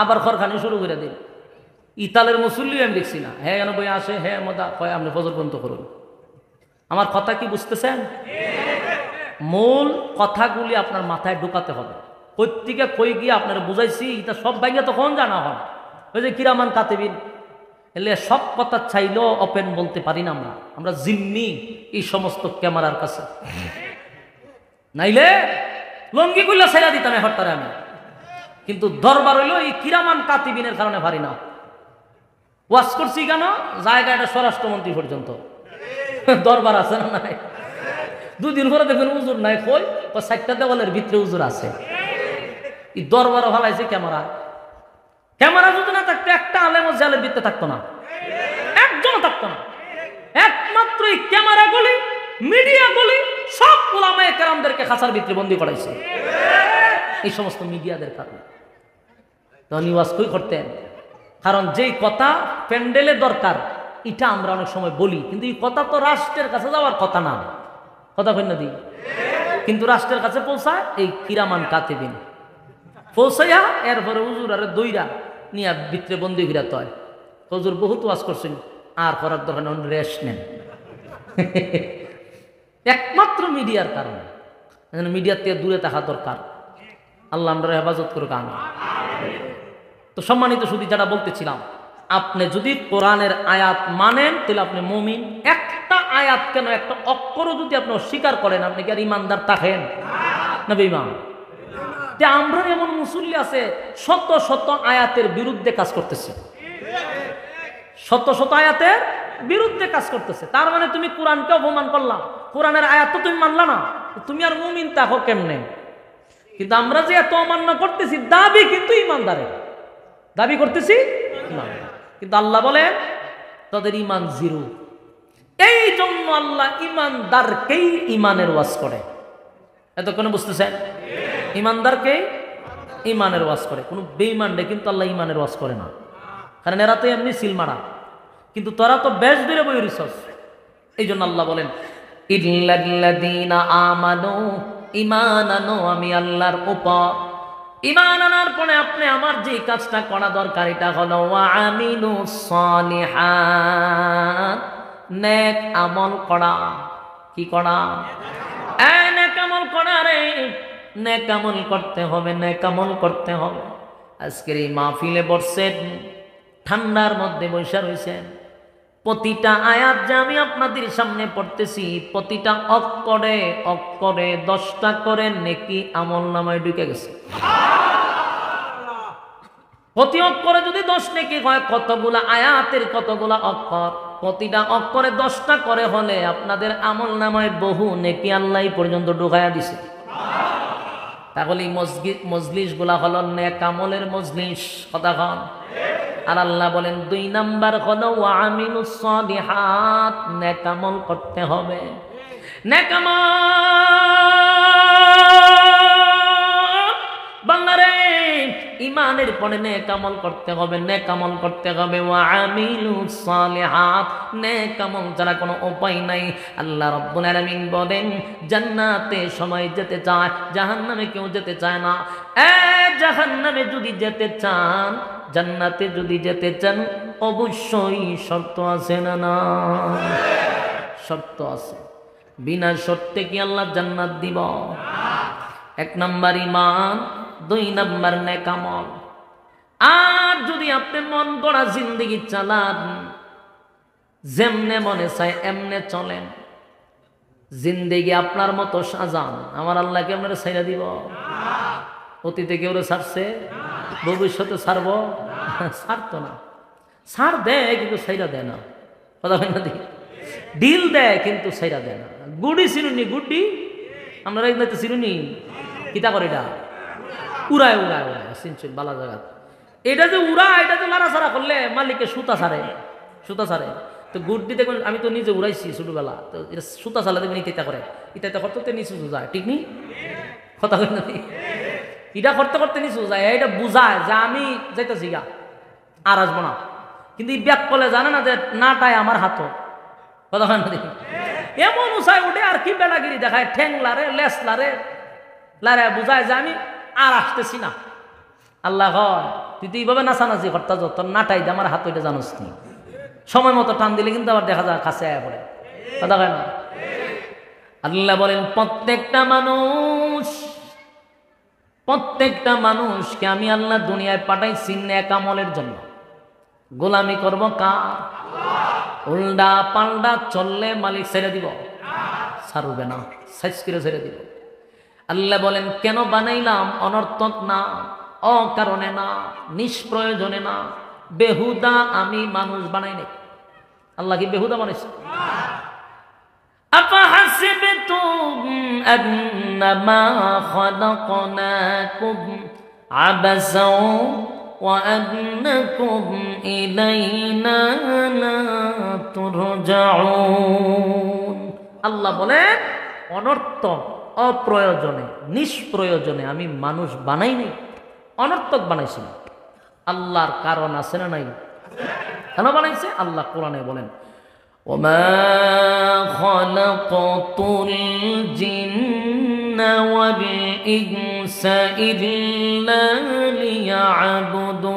আবার খরখানি শুরু করে দিন। ইতালের মুসল্লি আমি দেখছি না, হ্যাঁ কেন বই আসে, হ্যাঁ মজা কয়, আপনি ফজর বন্ধ করুন। আমার কথা কি বুঝতেছেন? মূল কথাগুলি আপনার মাথায় ঢুকাতে হবে। প্রত্যেকে কই গিয়ে আপনারা বুঝাইছি, এটা সব ভাইয়া তখন জানা হয়। ওই যে কিরামান কাতেবিন, এলে সব কথা চাইলেও ওপেন বলতে পারি না আমরা, আমরা জিম্মি এই সমস্ত ক্যামেরার কাছে। নাইলে লঙ্গি গুলো ছেড়া দিতাম হরতারে আমি, কিন্তু দরবার হইলো এই কিরামান কাতিবিনের কারণে পারি না। ওয়াজ করছি কেন? জায়গাটা স্বরাষ্ট্রমন্ত্রী পর্যন্ত দরবার আছে না নাই? 2 দিন পরে দেখবেন উজুর নাই, কই 4টা দেওয়ালের ভিতরে উজুর আছে। এই দরবারও ভালাইছে ক্যামেরা। ক্যামেরা যদি না থাকতো, একটা আলেম জালের ভিতরে থাকতো না, একজনও থাকতো না। একমাত্র এই ক্যামেরাগুলি, মিডিয়াগুলি সব উলামায়ে কেরামদেরকে খাঁচার ভিতরে বন্দী করাইছে এই সমস্ত মিডিয়াদের কারণে। তখন ওয়াজ কই করতেন? কারণ যেই কথা প্যান্ডেলে দরকার, এটা আমরা অনেক সময় বলি, কিন্তু এই কথা তো রাষ্ট্রের কাছে যাওয়ার কথা না। কথা কই না দি? কিন্তু রাষ্ট্রের কাছে পৌঁছায় এই কিরামান কাতিবিন, পৌঁছাইয়া এরপরে হুজুর আরে দইরা নিয়া ভিতরে বন্দি ফিরাতে হয়। হুজুর বহুত ওয়াজ করছেন, আর করার দরকার নেই, রেস্ট নেন। একমাত্র মিডিয়ার কারণে মিডিয়ার থেকে দূরে থাকা দরকার। আল্লাহ আমরা হেফাজত করুক। আমিন। তো সম্মানিত শুধু যারা বলতেছিলাম, আপনি যদি কোরআনের আয়াত মানেন তাহলে আপনি মুমিন। একটা আয়াত কেন, একটা অক্ষরও যদি আপনি অস্বীকার করেন, আপনি কি আর ইমানদার থাকেন না বেঈমান? যে আমরা এমন মুসল্লি আছে শত শত আয়াতের বিরুদ্ধে কাজ করতেছে, শত শত আয়াতের বিরুদ্ধে কাজ করতেছে। তার মানে তুমি কোরআনকে অপমান করলাম, কোরআনের আয়াত তো তুমি মানলা না, তুমি আর মুমিন থাকো কেমনে? কিন্তু আমরা যে এত অমান্য করতেছি, দাবি কিন্তু ইমানদারের, দাবি করতেছি ইমান, কিন্তু আল্লাহ বলেন তাদের ইমান জিরো। এই জন্য আল্লাহ ইমানদারকেই ইমানের ওয়াজ করে। এতক্ষণে বুঝতেছেন? ইমানদারকে ইমানের ওয়াজ করে, কোনো বেঈমানরে কিন্তু আল্লাহ ইমানের ওয়াজ করে না। কারণ এরা তো এমনি সিল মারা, কিন্তু তোরা তো বেশ দূরে বই রিসস। এই জন্য আল্লাহ বলেন ইল্লাল্লাযীনা আমানু, ঈমান আনো আমি আল্লাহর উপর। ঈমান আনার পরে আপনি আমার যে কাজটা করা দরকার এটা হলো ওয়া আমিলুস সালিহাত, নেক আমল করা। কি করা? নেক আমল করা রে, নেক আমল করতে হবে, নেক আমল করতে হবে। আজকের এই মাহফিলে বসছেন, ঠান্ডার মধ্যে বসে রয়েছেন, প্রতিটা আয়াত যে আমি আপনাদের সামনে পড়তেছি, প্রতিটা অক্ষরে অক্ষরে 10টা করে নেকি আমল নামায় ঢুকে গেছে। প্রতি অক্ষরে যদি 10 নেকি হয়, কতগুলা আয়াতের কতগুলা অক্ষর, প্রতিটা অক্ষরে 10টা করে হলে আপনাদের আমল নামায় বহু নেকি আল্লাহ পর্যন্ত ঢুকাইয়া দিছে। তাহলে মজলিস গুলা হলো নেক আমলের মজলিস। কথা কন। আর আল্লাহ বলেন 2 নাম্বার হলো ওয়া আমিলুস সালিহাত, নেক আমল করতে হবে। নেক আমল বাংলারে ইমানের পরে নেক আমল করতে হবে, নেক আমল করতে হবে। ওয়া আমিলুস সালিহাত, নেক আমল ছাড়া কোনো উপায় নাই। আল্লাহ রাব্বুল আলামিন বলেন জান্নাতে সবাই যেতে চায়, জাহান্নামে কেউ যেতে চায় না। জাহান্নামে যদি যেতে চান, জান্নাতে যদি যেতে চান, অবশ্যই শর্ত আছে না? না, শর্ত আছে। বিনা শর্তে কি আল্লাহ জান্নাত দিব? 1 নাম্বার ঈমান, 2 নাম্বার নেক আমল। আর যদি আপনি মন গড়া জিন্দেগি চালান, যেমনে মনে চায় এমনে চলেন, জিন্দেগি আপনার মতো সাজান, আমার আল্লাহ কি আপনারা ছাইরা দিব? অতীতে কেউ ছাড়ছে? ভবিষ্যতে ছাড়ব? ছাড়তো না। ছাড় দেয় কিন্তু ছাইরা দেয় না। কথা হয় না? ডিল দেয় কিন্তু ছাইরা দেয় না। গুডি চিরুনি, গুড্ডি আমরা একদম চিরুনি কিতা করে এটা উড়ায় উড়ায় উড়ায় চিনছেন বালা জায়গা। এটা যে উড়ায়, এটা যে লাড়াছাড়া করলে মালিককে সুতা ছাড়ে, সুতা ছাড়ে। তো গুড্ডি দেখুন, আমি তো নিজে উড়াইছি ছোটবেলা, তো এটা সুতা ছাড়লে দেখবেন ইটা করে, ইটা করতে নিচু যায়, ঠিক নি? কথা হয় না? এটা করতে করতে নিচু যায়, এটা বুঝায় যে আমি যাইতেছি গা, আর আসবো না। কিন্তু এই ব্যাক করলে জানে না যে নাটায় আমার হাত। কথা হয় না? দেখি এমন উঁচায় উঠে আর কি বেড়াগিরি দেখায়, ঠ্যাং লারে, লেস লারে, লারে বুঝায় যে আমি আর আসতেছি না। আল্লাহ হয় তুই তো এইভাবে নাচানাচি করতে যত তোর নাটাই দে আমার হাত, ওইটা জানোস নি। সময় মতো টান দিলে কিন্তু আবার দেখা যায় কাছে আয়া পড়ে। কথা হয় না? আল্লাহ বলেন প্রত্যেকটা মানুষকে আমি আল্লাহ দুনিয়ায় পাঠাইছি নেক আমলের জন্য। গোলামি করব কার? উল্টা পাল্টা চললে মালিক ছেড়ে দিব? ছাড়বে না, সাইজ করে ছেড়ে দিব। আল্লাহ বলেন কেন বানাইলাম? অনর্থক না, অকারণে না, নিষ্প্রয়োজনে না, বেহুদা আমি মানুষ বানাই নাই। আল্লাহ কি বেহুদা বানাইছে? আফাহাসিবতুম আন্নামা খালাকনাকুম আবাসাও ওয়া আন্নাকুম ইলাইনা লা তুরজাউন। আল্লাহ বলেন অনর্থক, অপ্রয়োজনে, নিষ্প্রয়োজনে আমি মানুষ বানাই নাই, অনর্থক বানাইছি না। আল্লাহর কারণ আছে না নাই? কেন বানাইছে? আল্লাহ কোরআনে বলেন ওমা খালাকাতুল জিন্না ওয়াল ইনসা ইল্লা লিয়াবুদুন।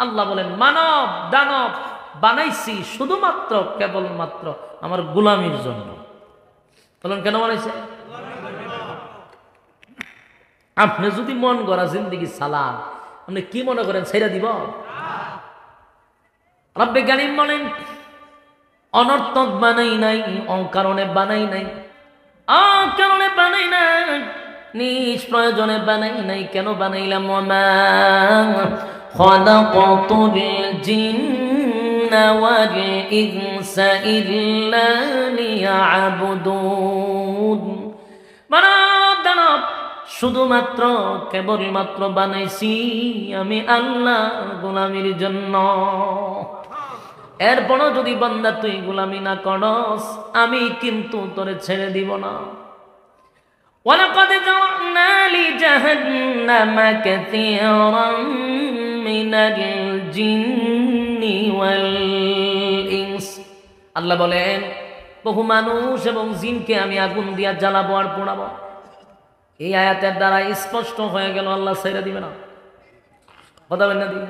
আল্লাহ বলেন মানব দানব বানাইছি শুধুমাত্র কেবলমাত্র আমার গোলামির জন্য। বলেন কেন বানাইছে? আপনি যদি মন গড়া জিন্দেগি চালান, আপনি কি মনে করেন ছেড়ে দিব? রব্বে কারীম বলেন অনর্থক বানাই নাই, অকারণে বানাই নাই, অকারণে বানাই নাই, নিষ্প্রয়োজনে বানাই নাই। কেন বানাইলাম? ওমা খালাকাতুল জিন্না ওয়াল ইনসা ইল্লা লিয়াবুদুন। মানব দানব শুধুমাত্র কেবলমাত্র বানাইছি আমি আল্লাহ গোলামির জন্য। এরপরও যদি বান্দা তুই গোলামি না করস, আমি কিন্তু তোরে ছেড়ে দিব না। ওয়ালাকাদ জাআলনা লিজাহান্নামা কাসীরাম মিনাল জিন্নি ওয়াল ইনস। আল্লাহ বলেন বহু মানুষ এবং জিনকে আমি আগুন দিয়া জ্বালাবো আর পোড়াবো। এই আয়াতের দ্বারা স্পষ্ট হয়ে গেল আল্লাহ ছেড়ে দিবে না। কথা বলেন না? দিবে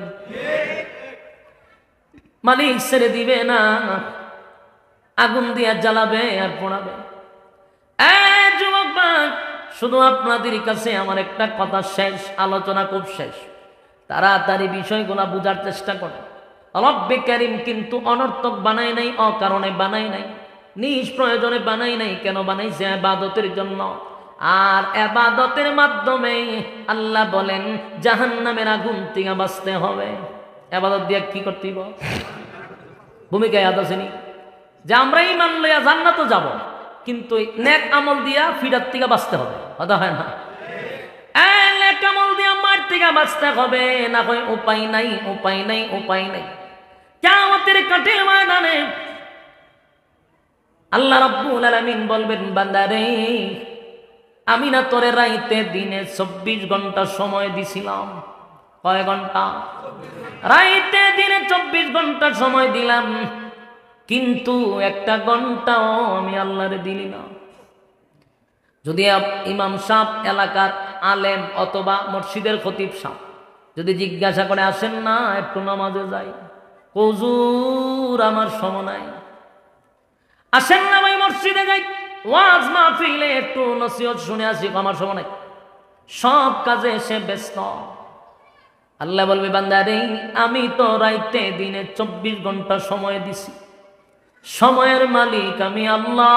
মালিক ছেড়ে দিবে না, আগুন দিয়া জ্বালাবে আর পোড়াবে। যুবক ভাই, শুধু আপনাদের কাছে আমার একটা কথা শেষ, আলোচনা খুব শেষ, তাড়াতাড়ি বিষয়গুলো বুঝার চেষ্টা করে। রব্বে কারীম কিন্তু অনর্থক বানাই নাই, অকারণে বানাই নাই, নিষ্প্রয়োজনে বানাই নাই। কেন বানাইছে? ইবাদতের জন্য। আর ইবাদতের মাধ্যমে আল্লাহ বলেন জাহান্নামের আগুন থেকে বাঁচতে হবে। ইবাদত দিয়ে কি করতে হবে? ভূমিকা ইয়াদ আসেনি যে আমরা ঈমান লইয়া জান্নাতে যাব, কিন্তু নেক আমল দিয়া ফিরার থেকে বাঁচতে হবে। কথা হয় না? নেক আমল দিয়া মার থেকে বাঁচতে হবে, না হয় উপায় নাই, উপায় নাই, উপায় নাই। কিয়ামতের কঠিন ময়দানে আল্লাহ রাব্বুল আলামিন বলবেন বান্দারে, আমি না তোরে রাইতে দিনে 24 ঘন্টা সময় দিছিলাম। কয় ঘন্টা? রাইতে দিনে 24 ঘন্টা সময় দিলাম, কিন্তু একটা ঘন্টাও আমি আল্লাহরে দিলি না। যদি ইমাম সাহেব, এলাকার আলেম অথবা মসজিদের খতিব সাহেব যদি জিজ্ঞাসা করে আসেন না একটু নামাজে যাই, হুজুর আমার সময় নাই। আসেন না ভাই মসজিদে যাই, ওয়াজ মাহফিলে একটু নসিহত শুনে আসি, আমার সময় নাই, সব কাজে এসে ব্যস্ত। আল্লাহ বলবে বান্দারে, আমি তো রাইতে দিনে 24 ঘন্টা সময় দিছি, সময়ের মালিক আমি আল্লাহ।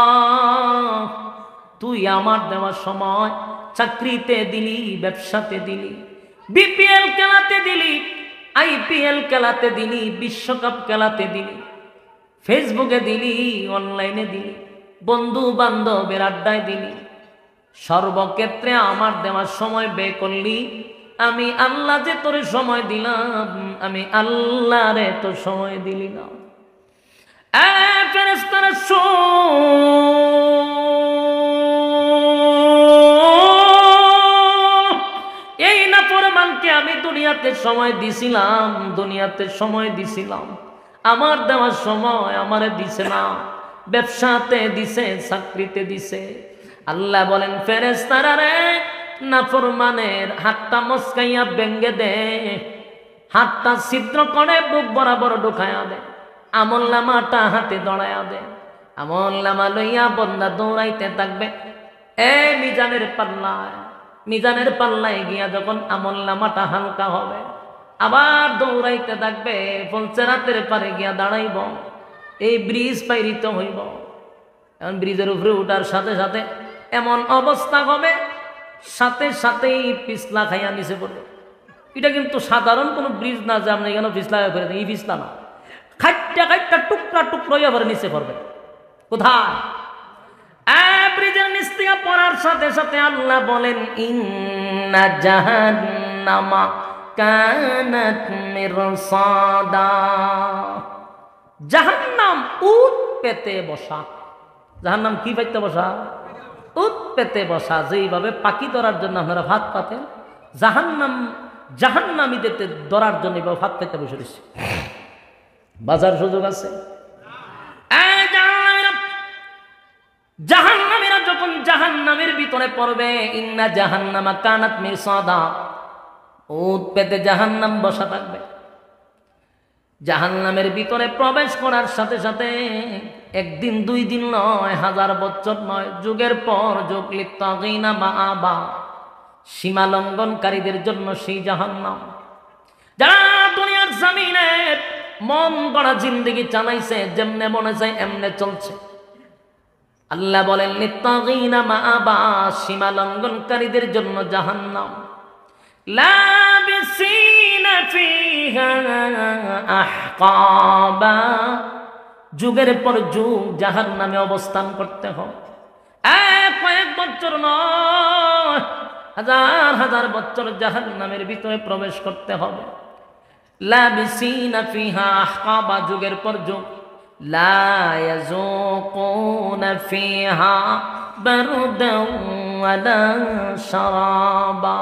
তুই আমার দেওয়া সময় চাকরিতে দিলি, ব্যবসাতে দিলি, বিপিএল খেলাতে দিলি, আইপিএল খেলাতে দিলি, বিশ্বকাপ খেলাতে দিলি, ফেসবুকে দিলি, অনলাইনে দিলি, বন্ধু বান্ধবের আড্ডায় দিলি, সর্বক্ষেত্রে আমার দেওয়ার সময় ব্যয় করলি। আমি আল্লাহ যে তোরে সময় দিলাম, আমি আল্লাহ রে তো সময় দিলি না। ফেরেশতারা এই নাফরমানকে আমি দুনিয়াতে সময় দিছিলাম, দুনিয়াতে সময় দিছিলাম, আমার দেওয়ার সময় আমারে দিছে না, ব্যবসাতে দিছে, চাকরিতে দিছে। আল্লাহ বলেন ফেরেশতারা রে, নাফরমানের হাতটা মস্কাইয়া ভেঙ্গে দে, হাতটা ছিদ্র করে বুক বরাবর ঢুকায়া দে, আমল নামাটা হাতে দড়ায়া দে। আমল নামা লইয়া বন্দা দৌড়াইতে থাকবে মিজানের পাল্লায়। মিজানের পাল্লায় গিয়া যখন আমল নামাটা হালকা হবে, আবার দৌড়াইতে থাকবে, ফলসেরাতের পারে গিয়া দাঁড়াইব, এই ব্রিজ পাইরিত হইব। এখন ব্রিজের উপরে উঠার সাথে সাথে এমন অবস্থা হবে, সাথে সাথেই পিছলা খাইয়া নিচে পড়বে। এটা কিন্তু সাধারণ কোনো ব্রিজ না যে আপনি এখানে পিছলা করে দেন, এই পিছলা না, খাইটা খাইটা টুকরা টুকরো এবারে নিচে পড়বে। কোথায়? ব্রিজের নিচ থেকে পড়ার সাথে সাথে আল্লাহ বলেন ইন্না জাহান্নামা কানাত মিরসাদা। জাহান্নাম উট পেতে বসা। জাহান্নাম কি পাইতে বসা? উট পেতে বসা। যেইভাবে পাখি ধরার জন্য আপনারা ভাত পাতেন, জাহান্নামীদের ধরার জন্য এইভাবে ভাত পেতে বসে দিচ্ছে। বাজার সুযোগ আছে? জাহান্নামীরা যখন জাহান্নামের ভিতরে পড়বে, ইন্না জাহান্নামা কানাত মিরসাদা, উট পেতে জাহান্নাম বসা থাকবে। জাহান্নামের ভিতরে প্রবেশ করার সাথে সাথে একদিন দুই দিন নয়, হাজার বছর নয়, যুগের পর যুগ লিত্তাগিনা মাআবা, সীমা লঙ্ঘনকারীদের জন্য সেই জাহান্নাম। যারা দুনিয়ার জমিনে মন গড়া জিন্দেগি চালাইছে, যেমনে মনে চায় এমনে চলছে, আল্লাহ বলেন লিত্তাগিনা মাআবা, সীমা লঙ্ঘনকারীদের জন্য জাহান্নাম। লাবিসিনা ফিহা আহকাবা, যুগের পর যুগ জাহান্নামে অবস্থান করতে হবে। কয়েক বছর নয়, হাজার হাজার বছর জাহান্নামের ভিতরে প্রবেশ করতে হবে। লাবিসিনা ফিহা আহকাবা, যুগের পর যুগ। লা ইয়াযুকুনা ফিহা বারদান ওয়ালা শারাবা,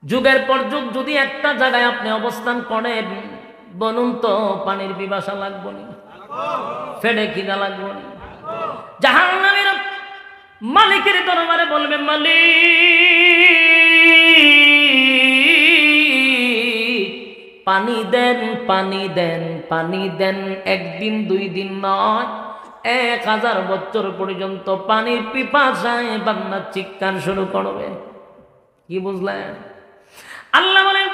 যুগের পর যুগ যদি একটা জায়গায় আপনি অবস্থান করেন, বলুন তো পানির পিপাসা লাগবে না? ফেডে খিদা লাগবে না? জাহান্নামের মালিকের দরবারে বলবে, মালিক পানি দেন, পানি দেন, পানি দেন। একদিন দুই দিন নয়, 1000 বছর পর্যন্ত পানির পিপাসায় বান্দা চিৎকার শুরু করবে। কি বুঝলেন? আল্লাহ বলেন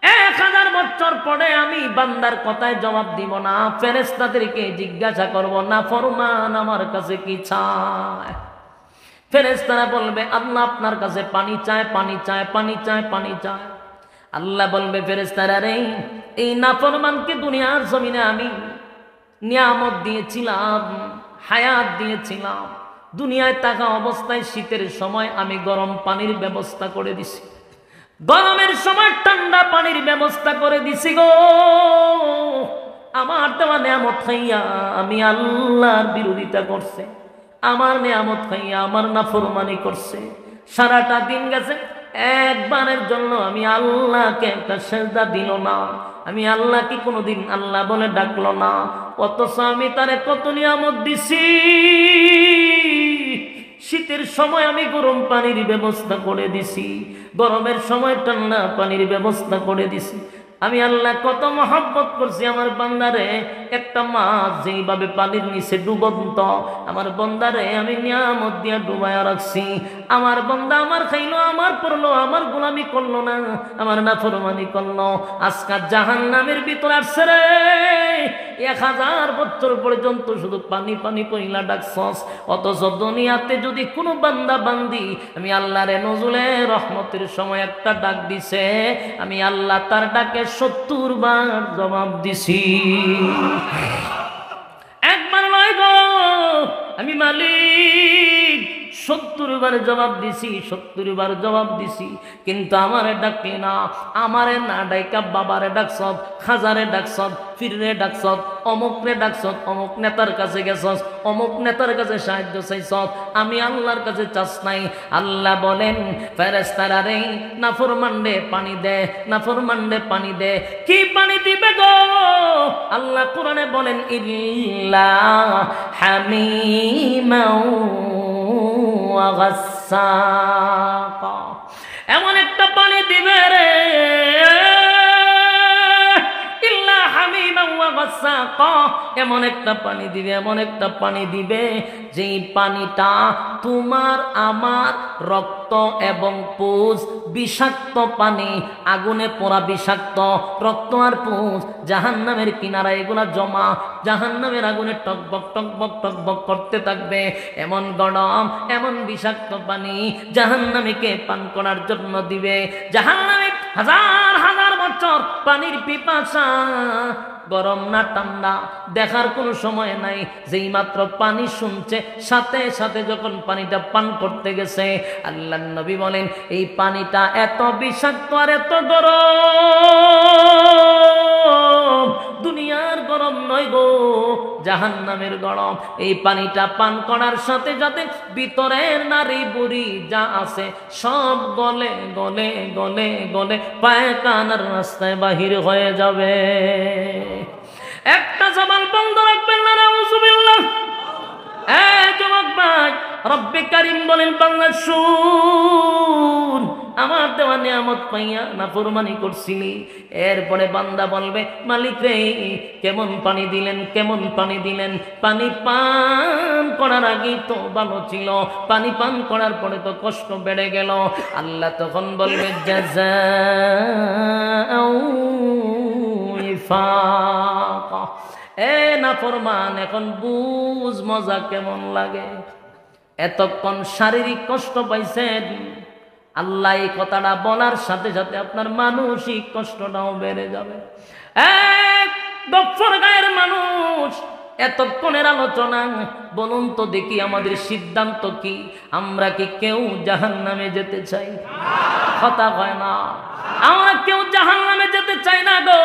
1000 বছর পরে আমি বান্দার কথায় জবাব দিব না, ফেরেশতাদেরকে জিজ্ঞাসা করব, না ফরমান আমার কাছে কি চায়? ফেরেশতারা বলবে, আল্লাহ আপনার কাছে পানি চায়, পানি চায়, পানি চায়, পানি চায়। আল্লাহ বলবে, ফেরেশতারা রে, এই নাফরমানকে দুনিয়ার জমিনে আমি নিয়ামত দিয়েছিলাম, হায়াত দিয়েছিলাম, দুনিয়ায় থাকা অবস্থায় শীতের সময় আমি গরম পানির ব্যবস্থা করে দিছি, গরমের সময় ঠান্ডা পানির ব্যবস্থা করে দিছি গো। আমার দেওয়া নিয়ামত খাইয়া আমি আল্লাহর বিরোধিতা করছে, আমার নিয়ামত খাইয়া আমার নাফরমানি করছে। সারাটা দিন গেছে, একবারের জন্য আমি আল্লাহকে একটা সেজদা দিল না, আমি আল্লাহকে কোনোদিন আল্লাহ বলে ডাকলো না। অথচ আমি তারে কত নিয়ামত দিছি। শীতের সময় আমি গরম পানির ব্যবস্থা করে দিছি, গরমের সময় ঠান্ডা পানির ব্যবস্থা করে দিছি। আমি আল্লাহ কত মহব্বত করছি আমার বান্দারে। একটা মাছ যেইভাবে পানির নিচে ডুবন্ত, আমার বান্দারে আমি নিয়ামত দিয়া ডুবায়া রাখছি। আমার বান্দা আমার খাইলো, আমার পড়লো, আমার গোলামি করলো না, আমার নাফরমানি করলো। আজকাল জাহান্নামের ভিতরে আসছে রে, 1000 বছর পর্যন্ত শুধু পানি পানি পইলা ডাকছস। অথচ দুনিয়াতে যদি কোনো বান্দা বান্দি আমি আল্লাহরে নজুলে রহমতের সময় একটা ডাক দিছে, আমি আল্লাহ তার ডাকে 70 বার জবাব দিছি। একবার নয় গো, আমি মালিক 70 বার জবাব দিছি, 70 বার জবাব দিছি। কিন্তু আমারে ডাকলি না, আমারে না ডাইকা বাবারে ডাকছত, খাজারে ডাকছত, ফিরে ডাকছত, অমুকরে ডাকছত, অমুক নেতার কাছে গেছস, অমুক নেতার কাছে সাহায্য চাইছত, আমি আল্লাহর কাছে চাস নাই। আল্লাহ বলেন, ফেরেশতারা রে, নাফরমানরে পানি দে, নাফরমানরে পানি দে। কি পানি দিবে গো? আল্লাহ কোরআনে বলেন, ইল্লা হামিমাও ওয়া গাসসাকা, এমন একটা পানি দিবে রে, ইল্লা হামিমাও ওয়া গাসসাকা, এমন একটা পানি দিবে, এমন একটা পানি দিবে যেই পানিটা তোমার আমার রক্ত এবং পুজ, বিষাক্ত পানি, আগুনে পোড়া বিষাক্ত রক্ত আর পুজ, জাহান্নামের কিনারা এগুলা জমা, জাহান্নামের আগুনে টকবক টকবক টকবক করতে থাকবে। এমন গরম, এমন বিষাক্ত পানি জাহান্নামীকে পান করার জন্য দিবে। জাহান্নামে 1000 হাজার বছর পানির পিপাসা, গরম না ঠান্ডা দেখার কোনো সময় নাই। যেই মাত্র পানি শুনছে, সাথে সাথে যখন পানিটা পান করতে গেছে, আল্লাহর নবী বলেন, এই পানিটা এত বিষাক্ত আর এত গরম, দুনিয়ার গরম নয় গো, জাহান্নামের গরম। এই পানিটা পান করার সাথে সাথে ভিতরের নারী বুড়ি যা আছে সব গলে গলে গলে গলে পায়খানার রাস্তায় বাহির হয়ে যাবে। একটা জবান বন্ধ রাখবেন না, নাউজুবিল্লাহ। এই যুবক ভাই, রব্বে কারীম বলেন, বাংলা শুন, আমার দেওয়া নিয়ামত পাইয়া নাফরমানি করছিলি। এরপরে বান্দা বলবে মালিক রে কেমন পানি দিলেন, কেমন পানি দিলেন, পানি পান করার আগেই তো ভালো ছিল, পানি পান করার পরে তো কষ্ট বেড়ে গেল। আল্লাহ তখন বলবে জাযাউ উইফাকা, এ নাফরমান এখন বুঝ মজা কেমন লাগে। এতক্ষণ শারীরিক কষ্ট পাইছেন, আল্লাহ এই কথাটা বলার সাথে সাথে আপনার মানসিক কষ্টটাও বেড়ে যাবে। এক গফফর গায়ের মানুষ, এতক্ষণের আলোচনা, বলুন তো দেখি আমাদের সিদ্ধান্ত কি? আমরা কি কেউ জাহান্নামে যেতে চাই? কথা হয় না, আমরা কেউ জাহান্নামে যেতে চাই না গো।